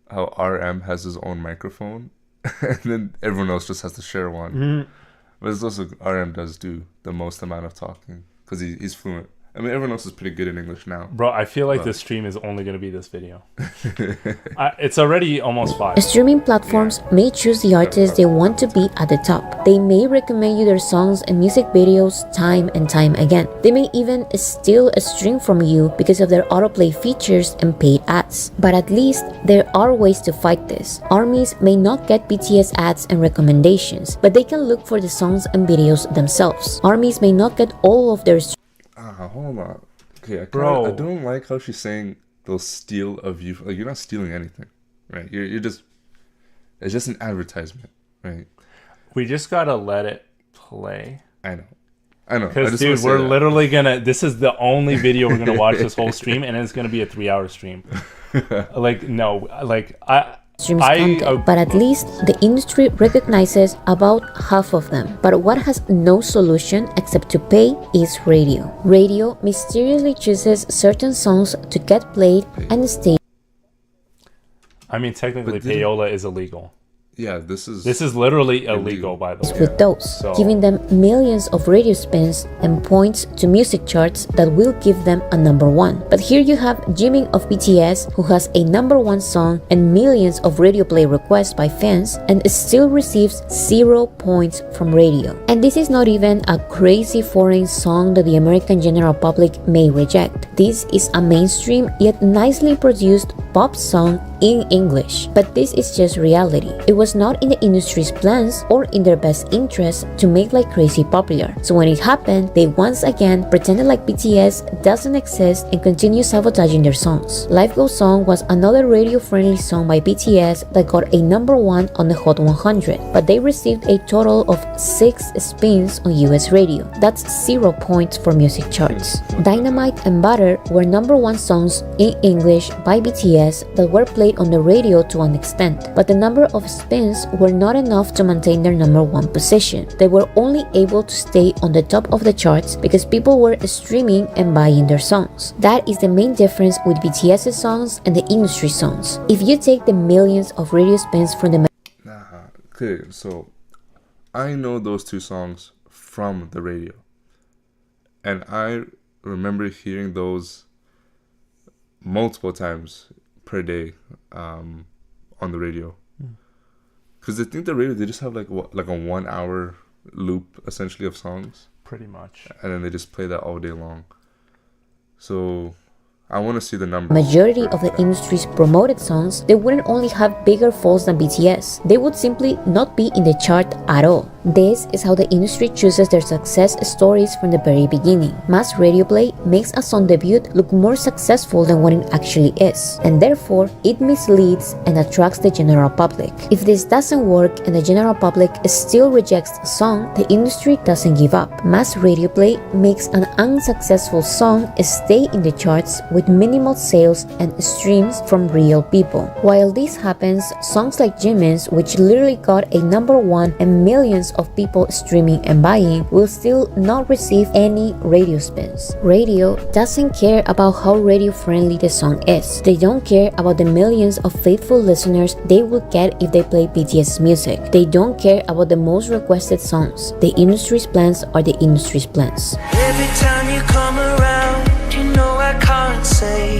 how RM has his own microphone, and then everyone else just has to share one. Mm-hmm. But it's also RM does do the most amount of talking because he's fluent. I mean, everyone else is pretty good in English now. Bro, I feel like this stream is only going to be this video. It's already almost 5. Streaming platforms may choose the artists they want to be at the top. They may recommend you their songs and music videos time and time again. They may even steal a stream from you because of their autoplay features and paid ads. But at least there are ways to fight this. ARMYs may not get BTS ads and recommendations, but they can look for the songs and videos themselves. ARMYs may not get all of their hold on. Okay, Bro. I don't like how she's saying they'll steal a view. Like, you're not stealing anything, right? You're just, it's just an advertisement, right? We just gotta let it play. I know. Because, dude, we're literally gonna, this is the only video we're gonna watch this whole stream, and it's gonna be a 3-hour stream. streams content, but at least the industry recognizes about half of them. But what has no solution except to pay is radio. Radio mysteriously chooses certain songs to get played and stay. I mean, technically, payola is illegal. Yeah, this is literally illegal, by the way. With those, giving them millions of radio spins and points to music charts that will give them a number one. But here you have Jimin of BTS, who has a number one song and millions of radio play requests by fans, and still receives 0 points from radio. And this is not even a crazy foreign song that the American general public may reject. This is a mainstream yet nicely produced pop song in English. But this is just reality. It was not in the industry's plans or in their best interest to make like crazy popular. So when it happened, they once again pretended like BTS doesn't exist and continue sabotaging their songs. Life Goes On was another radio-friendly song by BTS that got a number one on the Hot 100, but they received a total of 6 spins on US radio. That's 0 points for music charts. Dynamite and Butter were number one songs in English by BTS that were played on the radio to an extent, but the number of spins were not enough to maintain their number one position. They were only able to stay on the top of the charts because people were streaming and buying their songs. That is the main difference with BTS's songs and the industry songs. If you take the millions of radio spins from the okay, so I know those two songs from the radio, and I remember hearing those multiple times per day on the radio. Because I think the radio, they just have like a 1 hour loop essentially of songs. Pretty much. And then they just play that all day long. So I want to see the numbers. Majority of the industry's promoted songs, they wouldn't only have bigger falls than BTS. They would simply not be in the chart at all. This is how the industry chooses their success stories from the very beginning. Mass radio play makes a song debut look more successful than what it actually is, and therefore it misleads and attracts the general public. If this doesn't work and the general public still rejects the song, the industry doesn't give up. Mass radio play makes an unsuccessful song stay in the charts with minimal sales and streams from real people. While this happens, songs like Jimin's, which literally got a number one and millions of people streaming and buying, will still not receive any radio spins. Radio doesn't care about how radio friendly the song is. They don't care about the millions of faithful listeners they will get if they play BTS music. They don't care about the most requested songs. The industry's plans are the industry's plans. Every time you come around, you know I can't say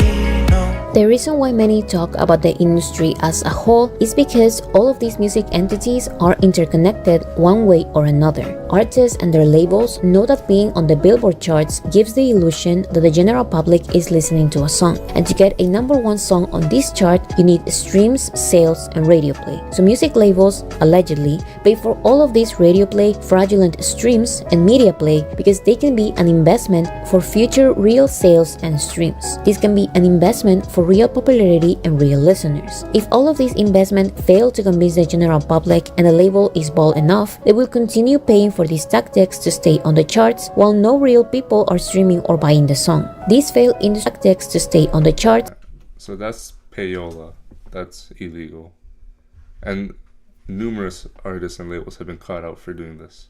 no. The reason why many talk about the industry as a whole is because all of these music entities are interconnected one way or another. Artists and their labels know that being on the Billboard charts gives the illusion that the general public is listening to a song. And to get a number one song on this chart, you need streams, sales, and radio play. So music labels, allegedly, pay for all of these radio play, fraudulent streams, and media play because they can be an investment for future real sales and streams. This can be an investment for real popularity and real listeners. If all of these investments fail to convince the general public and the label is bold enough, they will continue paying for these tactics to stay on the charts while no real people are streaming or buying the song. These failed industry tactics to stay on the charts. So that's payola. That's illegal. And numerous artists and labels have been caught out for doing this.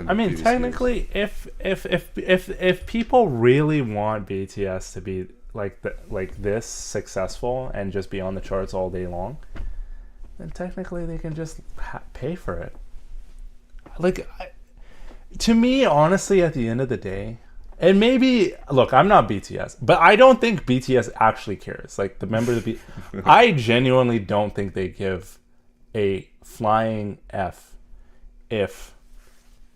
I mean, technically, if people really want BTS to be like this successful and just be on the charts all day long, then technically they can just pay for it. To me, honestly, at the end of the day, and maybe, look, I'm not BTS, but I don't think BTS actually cares. Like, the members of BTS, I genuinely don't think they give a flying F if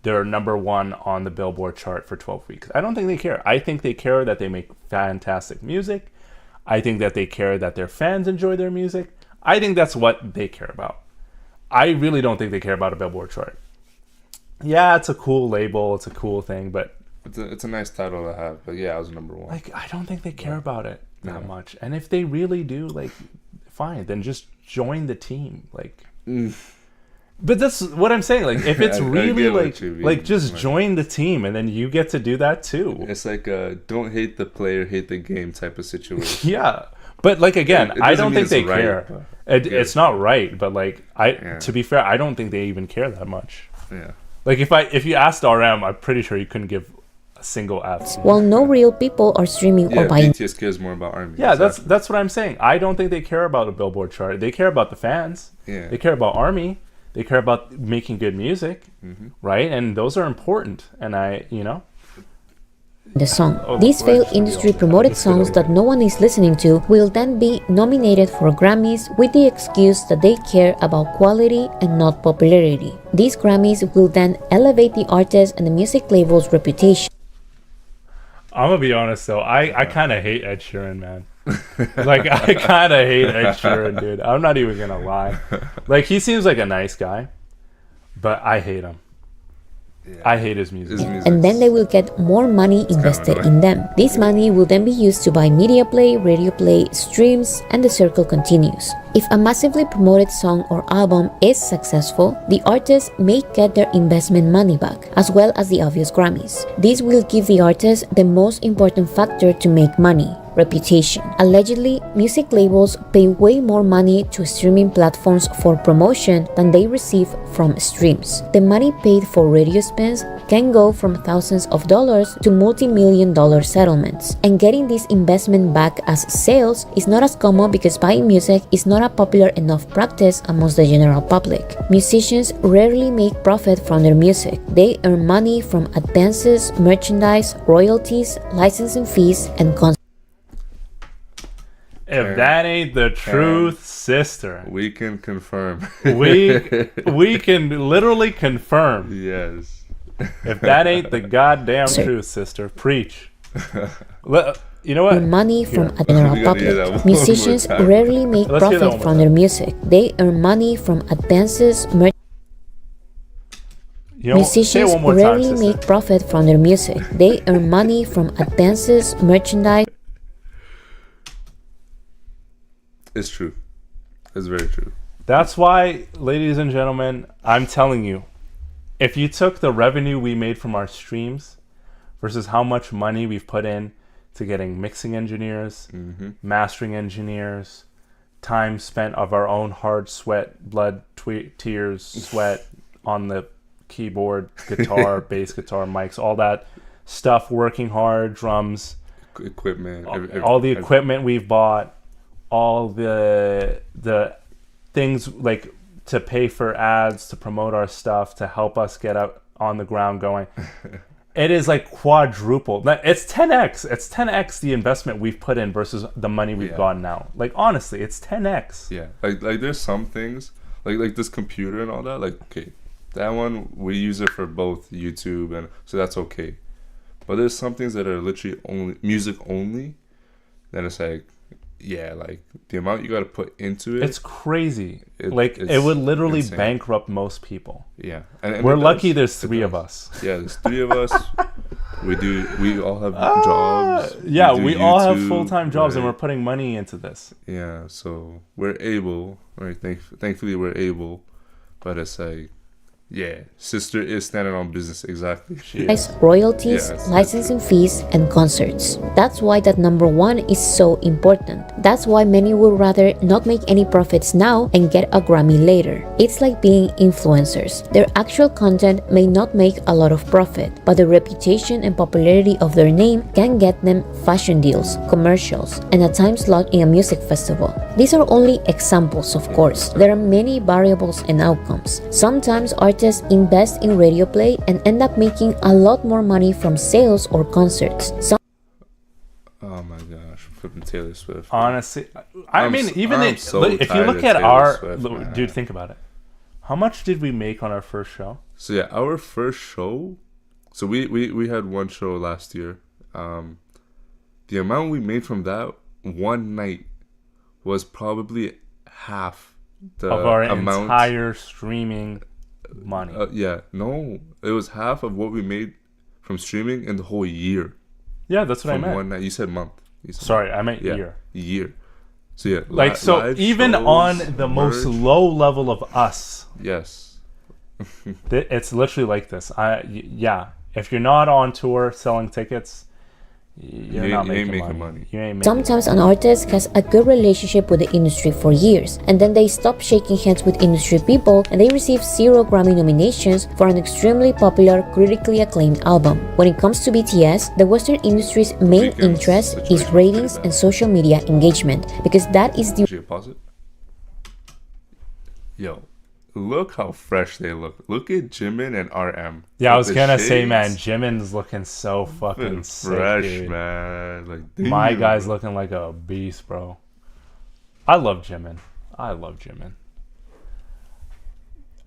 they're number one on the Billboard chart for 12 weeks. I don't think they care. I think they care that they make fantastic music. I think that they care that their fans enjoy their music. I think that's what they care about. I really don't think they care about a Billboard chart. Yeah, it's a cool label. It's a cool thing, but it's a nice title to have. But yeah, I was number one. Like, I don't think they care about it that much. And if they really do, like, fine, then just join the team. Like, but that's what I'm saying. Like, if it's really like just join the team, and then you get to do that too. It's like don't hate the player, hate the game type of situation. Yeah, but like, again, I don't think they care. It's not right, but like to be fair, I don't think they even care that much. Yeah. Like if you asked RM, I'm pretty sure you couldn't give a single F. While no real people are streaming or buying. BTS cares more about ARMY. Yeah, that's what I'm saying. I don't think they care about a Billboard chart. They care about the fans. Yeah. They care about ARMY. They care about making good music, right? And those are important. And the song. These failed industry promoted songs that no one is listening to will then be nominated for Grammys with the excuse that they care about quality and not popularity. These Grammys will then elevate the artist and the music label's reputation. I'm gonna be honest though, I kind of hate Ed Sheeran, man. Like I kind of hate Ed Sheeran, dude. I'm not even gonna lie. Like he seems like a nice guy, but I hate him. Yeah. I hate his music. And then they will get more money invested in them. This money will then be used to buy media play, radio play, streams, and the circle continues. If a massively promoted song or album is successful, the artist may get their investment money back, as well as the obvious Grammys. This will give the artist the most important factor to make money: reputation. Allegedly, music labels pay way more money to streaming platforms for promotion than they receive from streams. The money paid for radio spins can go from thousands of dollars to multi-million-dollar settlements. And getting this investment back as sales is not as common because buying music is not a popular enough practice amongst the general public. Musicians rarely make profit from their music. They earn money from advances, merchandise, royalties, licensing fees, and If that ain't the truth, sister. We can confirm. we can literally confirm. Yes. If that ain't the goddamn truth, sister, preach. You know what? Money from a general public. Musicians rarely make profit from their music. They earn money from advances, Musicians rarely make profit from their music. They earn money from advances, merchandise. It's true. It's very true. That's why, ladies and gentlemen, I'm telling you, if you took the revenue we made from our streams versus how much money we've put in to getting mixing engineers, mastering engineers, time spent of our own hard sweat, blood, tears, sweat on the keyboard, guitar, bass guitar, mics, all that stuff, working hard, drums, equipment, all the equipment we've bought, all the things like to pay for ads, to promote our stuff, to help us get out on the ground going. It is like quadruple. It's 10x. It's 10x the investment we've put in versus the money we've gotten now. Like honestly, it's 10x. Yeah. Like there's some things like this computer and all that. Like okay, that one we use it for both YouTube and so that's okay. But there's some things that are literally only music only. Then it's like. Yeah, like the amount you got to put into it. It's crazy. It would literally bankrupt most people. Yeah. And we're lucky there's three of us. Yeah, there's three of us. We all have jobs. Yeah, we all have full-time jobs and we're putting money into this. Yeah, so we're able, right? Thankfully we're able, but it's like, yeah, sister is standing on business, exactly. Royalties, licensing fees, and concerts. That's why that number one is so important. That's why many would rather not make any profits now and get a Grammy later. It's like being influencers. Their actual content may not make a lot of profit, but the reputation and popularity of their name can get them fashion deals, commercials, and a time slot in a music festival. These are only examples, of course. There are many variables and outcomes. Sometimes artists invest in radio play and end up making a lot more money from sales or concerts. Oh my gosh, flipping Taylor Swift. Honestly, if you look at our Swift, dude, think about it. How much did we make on our first show? So yeah, our first show. So we had one show last year. The amount we made from that one night was probably half the of our amount entire streaming money. It was half of what we made from streaming in the whole year. Yeah, that's what I meant. One night. You said month. Sorry, I meant year. So yeah, even on the most low level of us. Yes. It's literally like this. If you're not on tour selling tickets, You're You not ain't making making money. money. You ain't making Sometimes an artist has a good relationship with the industry for years, and then they stop shaking hands with industry people and they receive 0 Grammy nominations for an extremely popular, critically acclaimed album. When it comes to BTS, the Western industry's main Weeknd's interest situation is is pretty ratings bad. and social media engagement, because that is the Actually, pause it. Yo, look how fresh they look. Look at Jimin and RM. Yeah, I With was the gonna say, man, shades. Jimin's looking so fucking sick, Fresh, dude. man. Like, My damn. guy's looking like a beast, bro. I love Jimin.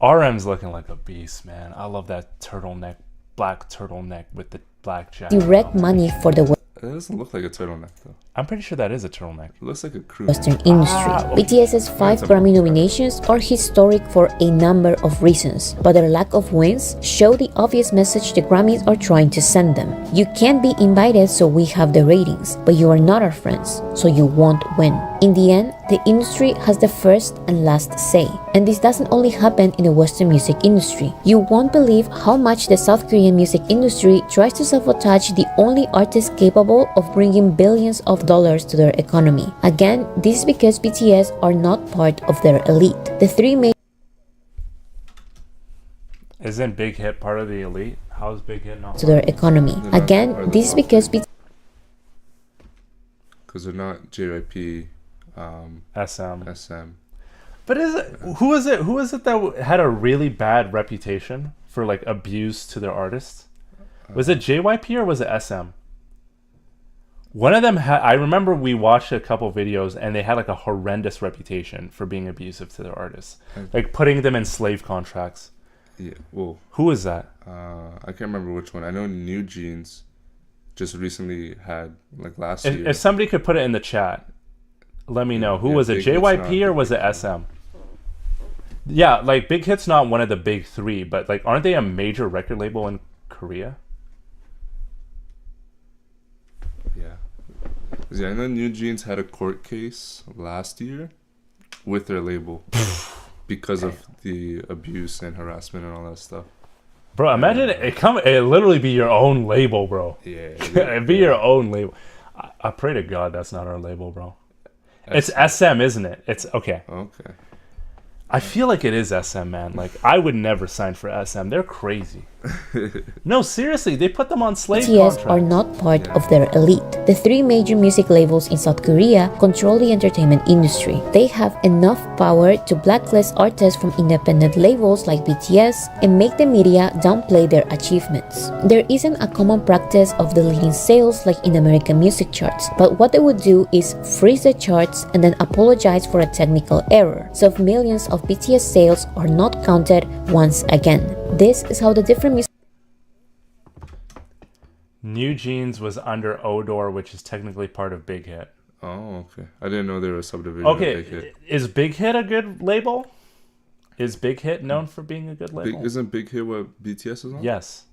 RM's looking like a beast, man. I love that turtleneck, black turtleneck with the black jacket. direct money for the It doesn't look like a turtleneck, though. I'm pretty sure that is a turtleneck. It looks like a crew. Western industry. BTS's 5 Grammy nominations are historic for a number of reasons, but their lack of wins show the obvious message the Grammys are trying to send them. You can't be invited, so we have the ratings, but you are not our friends, so you won't win. In the end, the industry has the first and last say, and this doesn't only happen in the Western music industry. You won't believe how much the South Korean music industry tries to sabotage the only artist capable of bringing billions of dollars to their economy. Again, this is because BTS are not part of their elite. The 3 major Isn't Big Hit part of the elite? How is Big Hit not? to their economy. They're not part Again, of the this is top because three. Because they're not JYP, SM. SM. But who is it that had a really bad reputation for like abuse to their artists? Was it JYP or was it SM? One of them had. I remember we watched a couple videos and they had like a horrendous reputation for being abusive to their artists, like putting them in slave contracts. Yeah, well, Who is that? I can't remember which one. I know New Jeans just recently had, like last If, year. if somebody could put it in the chat, let me know. Who Yeah, was it? Big Hit's JYP not or was it SM? Yeah, like Big Hit's not one of the big 3, but like aren't they a major record label in Korea? Yeah, I know New Jeans had a court case last year with their label because of the abuse and harassment and all that stuff. Bro, imagine it literally be your own label, bro. Yeah, It'd be your own label. I pray to God that's not our label, bro. It's SM, isn't it? It's okay. Okay. I feel like it is SM, man. Like I would never sign for SM. They're crazy. No, seriously, they put them on slave BTS contracts. are not part of their elite. The 3 major music labels in South Korea control the entertainment industry. They have enough power to blacklist artists from independent labels like BTS and make the media downplay their achievements. There isn't a common practice of deleting sales like in American music charts, but what they would do is freeze the charts and then apologize for a technical error, so millions of BTS sales are not counted once again. This is how the different music New Jeans was under Odor, which is technically part of Big Hit. Oh, okay. I didn't know they were a subdivision of Big Okay, Hit. is Big Hit a good label? Is Big Hit known for being a good label? Isn't Big Hit what BTS is on? Yes.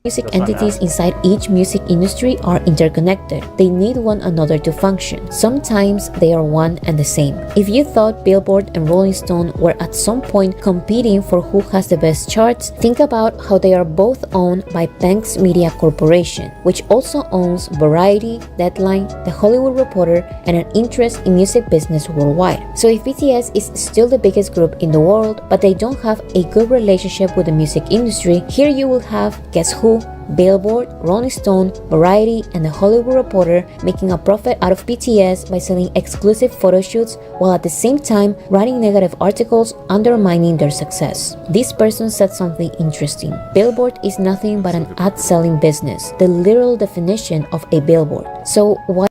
music That's not entities bad. inside each music industry are interconnected. They need one another to function. Sometimes they are one and the same. If you thought Billboard and Rolling Stone were at some point competing for who has the best charts, think about how they are both owned by Banks Media Corporation, which also owns Variety, Deadline, The Hollywood Reporter, and an interest in music business worldwide. So if BTS is still the biggest group in the world, but they don't have a good relationship with the music industry, here you will have Guess Who, Billboard, Rolling Stone, Variety, and The Hollywood Reporter making a profit out of BTS by selling exclusive photo shoots while at the same time writing negative articles undermining their success. This person said something interesting. Billboard is nothing but an ad selling business, the literal definition of a billboard. So why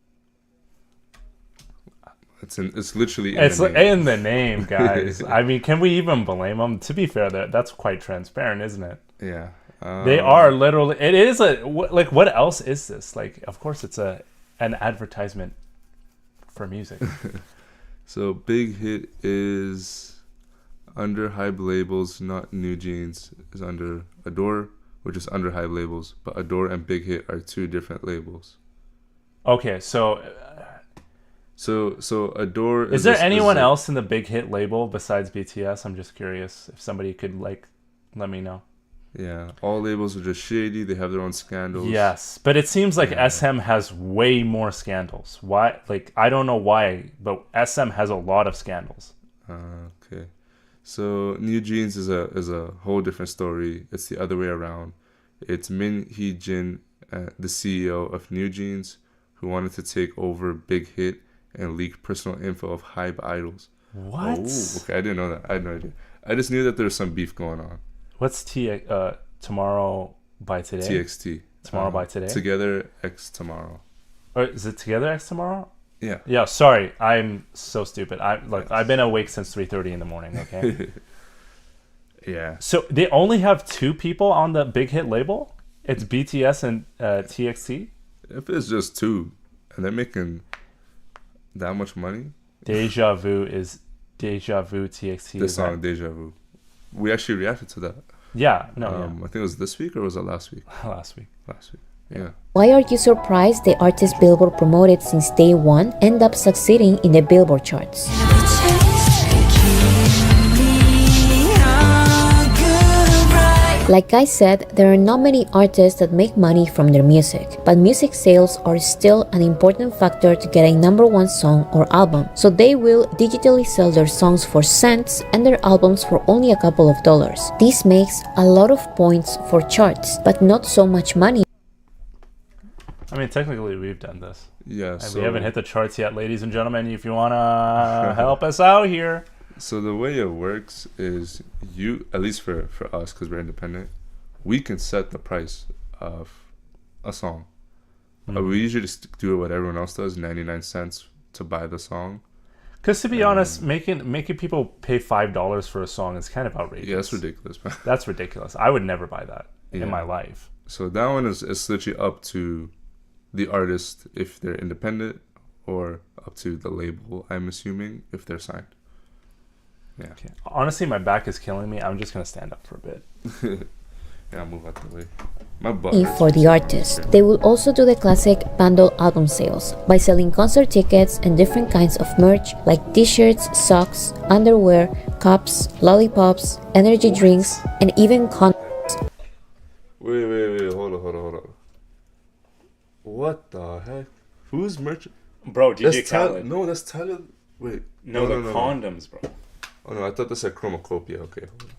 It's literally It's the name. in the name, guys. I mean, can we even blame them? To be fair, that's quite transparent, isn't it? Yeah. They are literally. It is like. What else is this? Like, of course, it's an advertisement for music. So Big Hit is under Hype labels, not New Jeans. Is under Adore, which is under Hype labels, but Adore and Big Hit are 2 different labels. Okay, so So Adore is there anyone else in the Big Hit label besides BTS? I'm just curious if somebody could let me know. Yeah, all labels are just shady. They have their own scandals. Yes, but it seems like SM has way more scandals. Why? Like, I don't know why, but SM has a lot of scandals. Okay, so New Jeans is a whole different story. It's the other way around. It's Min Hee Jin, the CEO of New Jeans, who wanted to take over Big Hit and leak personal info of Hype idols. What? Oh, okay, I didn't know that. I had no idea. I just knew that there was some beef going on. What's Tomorrow by Today? TXT. Tomorrow by Today? Together X Tomorrow. Or is it Together X Tomorrow? Yeah. Yeah, sorry. I'm so stupid. I've been awake since 3:30 in the morning, okay? Yeah. So they only have 2 people on the Big Hit label? It's BTS and TXT? If it's just 2 and they're making that much money. Deja Vu is Deja Vu TXT. The song Deja Vu. We actually reacted to that. Yeah, no, I think it was this week or was it last week? last week. Last week. Yeah. Why are you surprised the artist Billboard promoted since day one end up succeeding in the Billboard charts? Like I said, there are not many artists that make money from their music, but music sales are still an important factor to get a #1 song or album, so they will digitally sell their songs for cents and their albums for only a couple of dollars. This makes a lot of points for charts, but not so much money. I mean, technically, we've done this. Yeah. And So we haven't hit the charts yet, ladies and gentlemen. If you want to help us out here. So the way it works is you, at least for us, because we're independent, we can set the price of a song. We usually just do what everyone else does, 99 cents to buy the song. Because to be honest, making people pay $5 for a song is kind of outrageous. Yeah, that's ridiculous, man. That's ridiculous. I would never buy that in my life. So that one is literally up to the artist if they're independent, or up to the label, I'm assuming, if they're signed. Yeah. Okay. Honestly, my back is killing me. I'm just going to stand up for a bit. Yeah, I'll move out the way. My butt hurts. For the artist. They will also do the classic bundle album sales by selling concert tickets and different kinds of merch like t-shirts, socks, underwear, cups, lollipops, energy drinks, and even condoms. Wait, hold on. What the heck? Who's merch? Bro, DJ That's Khaled. No, that's Tyler. Wait. No, the condoms, bro. Oh no, I thought this said Chromacopia. Okay. Hold on.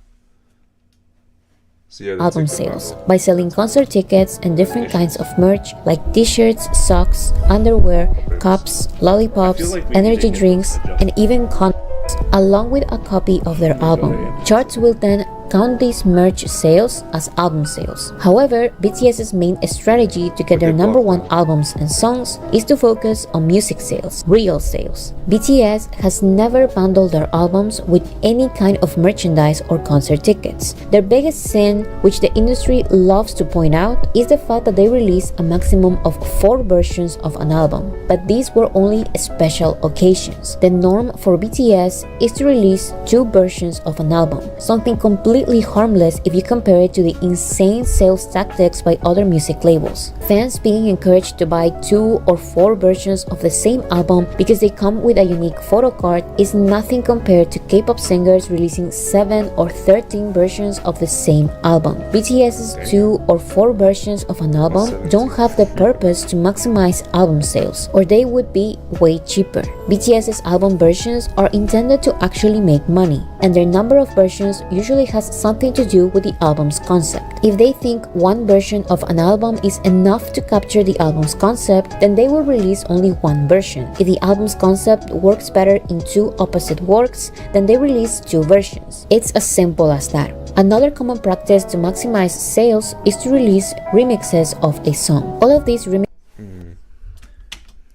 So yeah, Album sales by selling concert tickets and different kinds of merch like t-shirts, socks, underwear, cups, lollipops, energy drinks, and even condoms, along with a copy of their album. Charts will then count these merch sales as album sales. However, BTS's main strategy to get their #1 albums and songs is to focus on music sales, real sales. BTS has never bundled their albums with any kind of merchandise or concert tickets. Their biggest sin, which the industry loves to point out, is the fact that they release a maximum of 4 versions of an album, but these were only special occasions. The norm for BTS is to release 2 versions of an album, something completely harmless if you compare it to the insane sales tactics by other music labels. Fans being encouraged to buy 2 or 4 versions of the same album because they come with a unique photo card is nothing compared to K-pop singers releasing 7 or 13 versions of the same album. BTS's 2 or 4 versions of an album don't have the purpose to maximize album sales, or they would be way cheaper. BTS's album versions are intended to actually make money, and their number of versions usually has something to do with the album's concept. If they think one version of an album is enough to capture the album's concept, then they will release only one version. If the album's concept works better in 2 opposite works, then they release 2 versions. It's as simple as that. Another common practice to maximize sales is to release remixes of a song. All of these remixes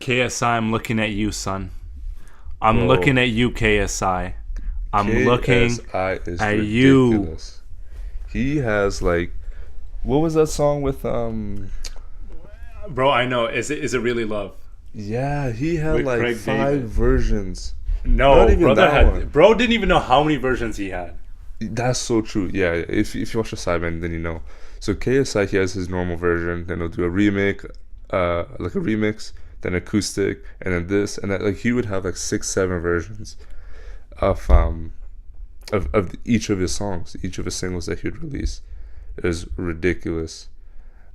KSI, I'm looking at you, son. I'm looking at you, KSI. I'm looking at ridiculous. You. He has like, what was that song with Bro, I know. Is it really love? Yeah, he had With like Craig 5 David. versions. No, Not even bro, that one. bro didn't even know how many versions he had. That's so true. Yeah, if you watch the sideman, then you know. So KSI, he has his normal version. Then he'll do a remake, like a remix, then acoustic, and then this, and that. Like he would have like 6-7 versions of each of his songs, each of his singles that he would release. is ridiculous.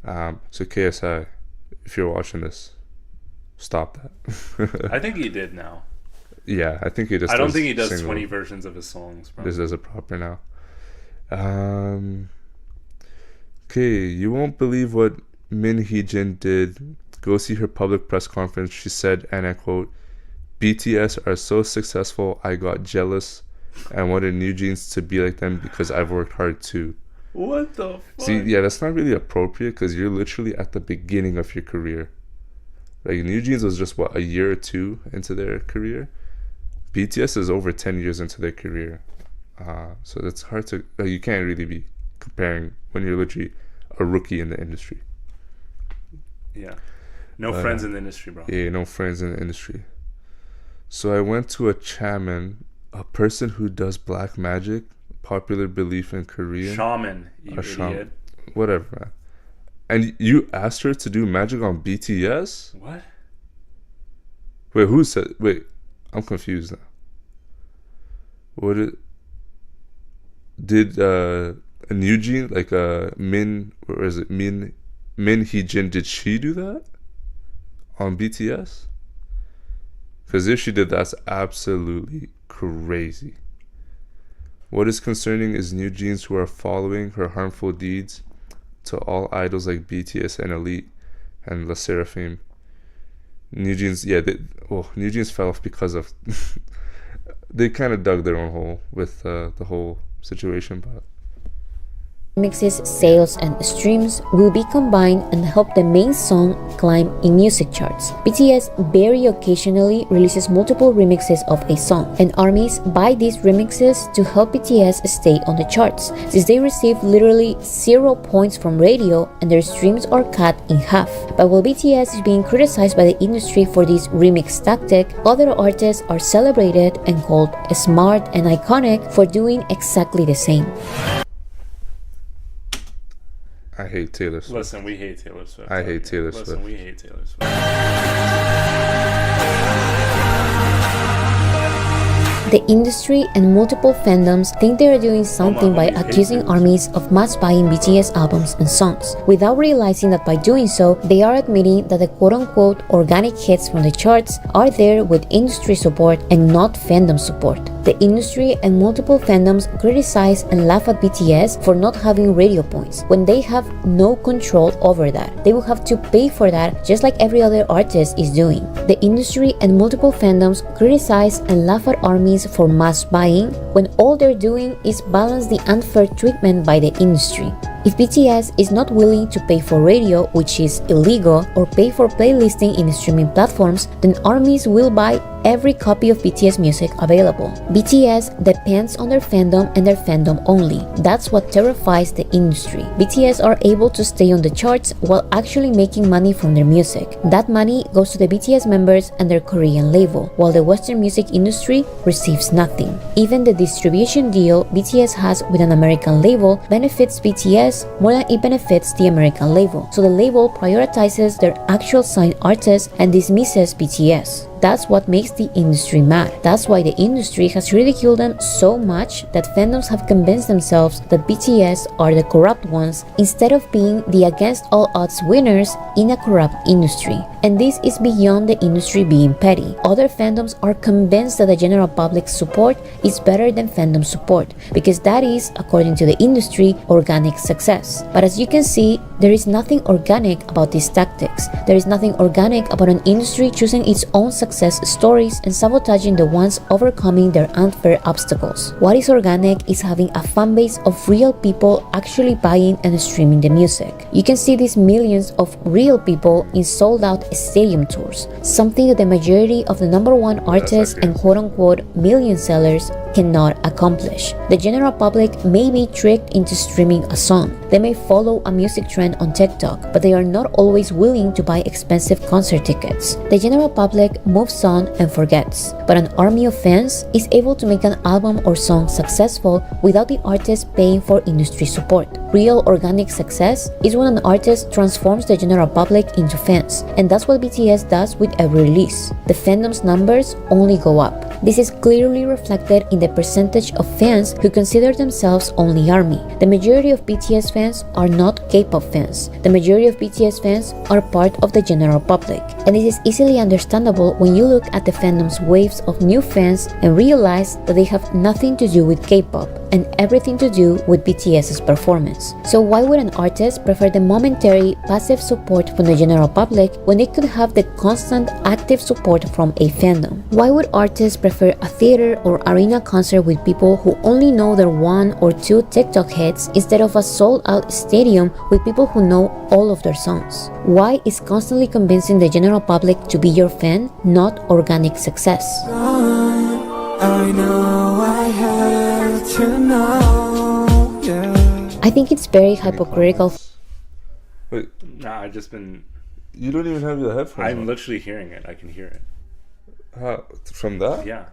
So KSI, if you're watching this, stop that. I think he did now. Yeah, I think he just. I don't think he does 20 versions of his songs, bro. This does it proper now. Okay, you won't believe what Min Hee-jin did. Go see her public press conference. She said, and I quote, "BTS are so successful, I got jealous and wanted New Jeans to be like them because I've worked hard too." What the fuck? See, yeah, that's not really appropriate because you're literally at the beginning of your career. Like, New Jeans was just, what, a year or two into their career? BTS is over 10 years into their career. So that's hard to... you can't really be comparing when you're literally a rookie in the industry. Yeah. No friends in the industry, bro. Yeah, no friends in the industry. So I went to a chairman, a person who does black magic, popular belief in Korean. Shaman, you idiot. Whatever, man. And you asked her to do magic on BTS? What? Wait, who said... Wait, I'm confused now. What did New Jean, like Min, or is it Min Hee-jin, did she do that on BTS? Because if she did, that's absolutely crazy. What is concerning is New Jeans who are following her harmful deeds to all idols like BTS and Elite and La Seraphim. New Jeans, New Jeans fell off because of they kind of dug their own hole with the whole situation, but remixes, sales, and streams will be combined and help the main song climb in music charts. BTS very occasionally releases multiple remixes of a song, and ARMYs buy these remixes to help BTS stay on the charts, since they receive literally 0 points from radio and their streams are cut in half. But while BTS is being criticized by the industry for this remix tactic, other artists are celebrated and called smart and iconic for doing exactly the same. I hate Taylor Swift. Listen, we hate Taylor Swift. I hate Taylor Swift. Listen, we hate Taylor Swift. The industry and multiple fandoms think they are doing something by accusing ARMYs of mass buying BTS albums and songs, without realizing that by doing so, they are admitting that the quote-unquote organic hits from the charts are there with industry support and not fandom support. The industry and multiple fandoms criticize and laugh at BTS for not having radio points, when they have no control over that. They will have to pay for that just like every other artist is doing. The industry and multiple fandoms criticize and laugh at ARMYs for mass buying, when all they're doing is balance the unfair treatment by the industry. If BTS is not willing to pay for radio, which is illegal, or pay for playlisting in streaming platforms, then ARMYs will buy every copy of BTS music available. BTS depends on their fandom and their fandom only. That's what terrifies the industry. BTS are able to stay on the charts while actually making money from their music. That money goes to the BTS members and their Korean label, while the Western music industry receives nothing. Even the distribution deal BTS has with an American label benefits BTS more than it benefits the American label. So the label prioritizes their actual signed artists and dismisses BTS. That's what makes the industry mad. That's why the industry has ridiculed them so much that fandoms have convinced themselves that BTS are the corrupt ones instead of being the against all odds winners in a corrupt industry. And this is beyond the industry being petty. Other fandoms are convinced that the general public's support is better than fandom support, because that is, according to the industry, organic success. But as you can see, there is nothing organic about these tactics. There is nothing organic about an industry choosing its own success stories and sabotaging the ones overcoming their unfair obstacles. What is organic is having a fan base of real people actually buying and streaming the music. You can see these millions of real people in sold-out stadium tours, something that the majority of the #1 artists and quote-unquote million sellers cannot accomplish. The general public may be tricked into streaming a song. They may follow a music trend on TikTok, but they are not always willing to buy expensive concert tickets. The general public moves on and forgets, but an army of fans is able to make an album or song successful without the artist paying for industry support. Real organic success is when an artist transforms the general public into fans, and that's what BTS does with every release. The fandom's numbers only go up. This is clearly reflected in the the percentage of fans who consider themselves only ARMY. The majority of BTS fans are not K-pop fans. The majority of BTS fans are part of the general public. And this is easily understandable when you look at the fandom's waves of new fans and realize that they have nothing to do with K-pop and everything to do with BTS's performance. So why would an artist prefer the momentary, passive support from the general public when they could have the constant, active support from a fandom? Why would artists prefer a theater or arena concert with people who only know their 1 or 2 TikTok hits instead of a sold-out stadium with people who know all of their songs? Why is constantly convincing the general public to be your fan not organic success? I know I had to know, yeah. I think it's very hypocritical. Wait, Nah, I just been. you don't even have your headphones I'm on. literally hearing it. I can hear it. How? From that? Yeah.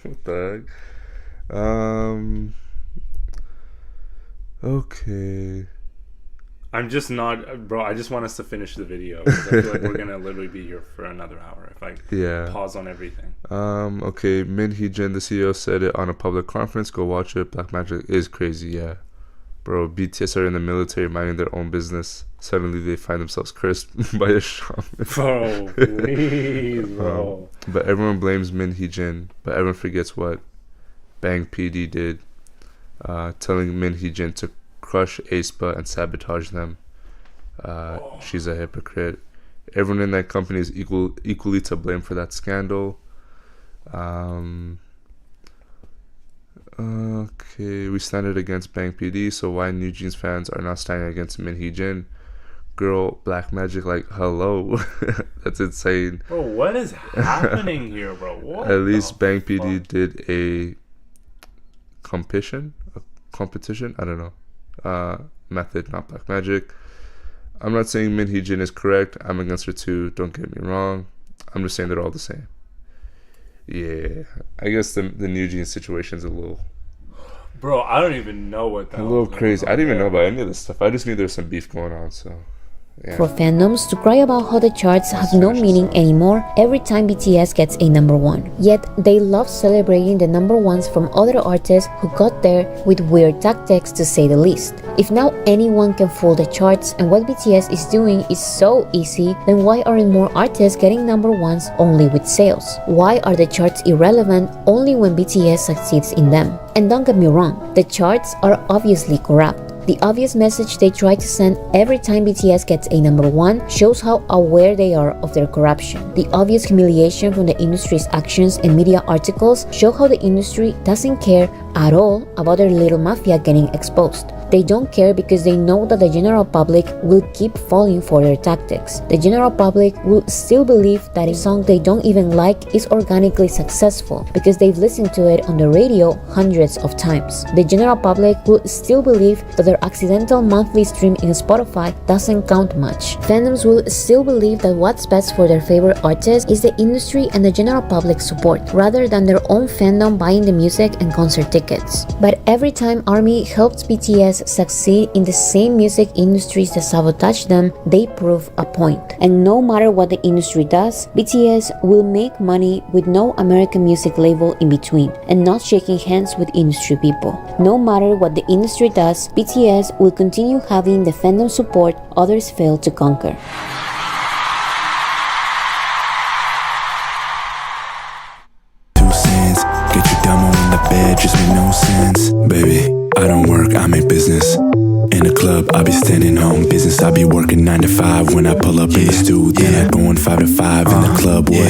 What the heck? Okay. I'm just not, bro. I just want us to finish the video because I feel like we're gonna literally be here for another hour if I pause on everything. Okay. Min Hee-jin, the CEO, said it on a public conference. Go watch it. Black Magic is crazy, yeah. Bro, BTS are in the military minding their own business. Suddenly they find themselves cursed by a shaman. Bro, please, bro. But everyone blames Min Hee-jin. But everyone forgets what Bang PD did, telling Min Hee-jin to crush aespa and sabotage them. She's a hypocrite. Everyone in that company is equally to blame for that scandal. Okay, we stand it against Bang PD, so why New Jeans fans are not standing against Min Hee-jin? Girl, Black Magic, like, hello. That's insane. Bro, what is happening here, bro? What At least Bang fuck? PD did a competition? I don't know. Method, not Black Magic. I'm not saying Min Hee-jin is correct. I'm against her too. Don't get me wrong. I'm just saying they're all the same. Yeah, I guess the New Jeans situation is a little Bro, I don't even know what that a little crazy. I didn't even know about any of this stuff. I just knew there was some beef going on. So yeah. For fandoms to cry about how the charts have no meaning anymore every time BTS gets a number 1. Yet they love celebrating the number 1s from other artists who got there with weird tactics, to say the least. If now anyone can fool the charts and what BTS is doing is so easy, then why aren't more artists getting number 1s only with sales? Why are the charts irrelevant only when BTS succeeds in them? And don't get me wrong, the charts are obviously corrupt. The obvious message they try to send every time BTS gets a number 1 shows how aware they are of their corruption. The obvious humiliation from the industry's actions and media articles show how the industry doesn't care at all about their little mafia getting exposed. They don't care because they know that the general public will keep falling for their tactics. The general public will still believe that a song they don't even like is organically successful because they've listened to it on the radio hundreds of times. The general public will still believe that their accidental monthly stream in Spotify doesn't count much. Fandoms will still believe that what's best for their favorite artist is the industry and the general public support, rather than their own fandom buying the music and concert tickets. But every time ARMY helps BTS succeed in the same music industries that sabotage them, they prove a point. And no matter what the industry does, BTS will make money with no American music label in between, and not shaking hands with industry people. No matter what the industry does, BTS will continue having the fandom support others fail to conquer. Get your demo in the bed, just make no sense. Baby, I don't work, I make business. In the club, I be standing on business. I be working 9 to 5 when I pull up in the studio. Then I going 5 to 5 in the club. What?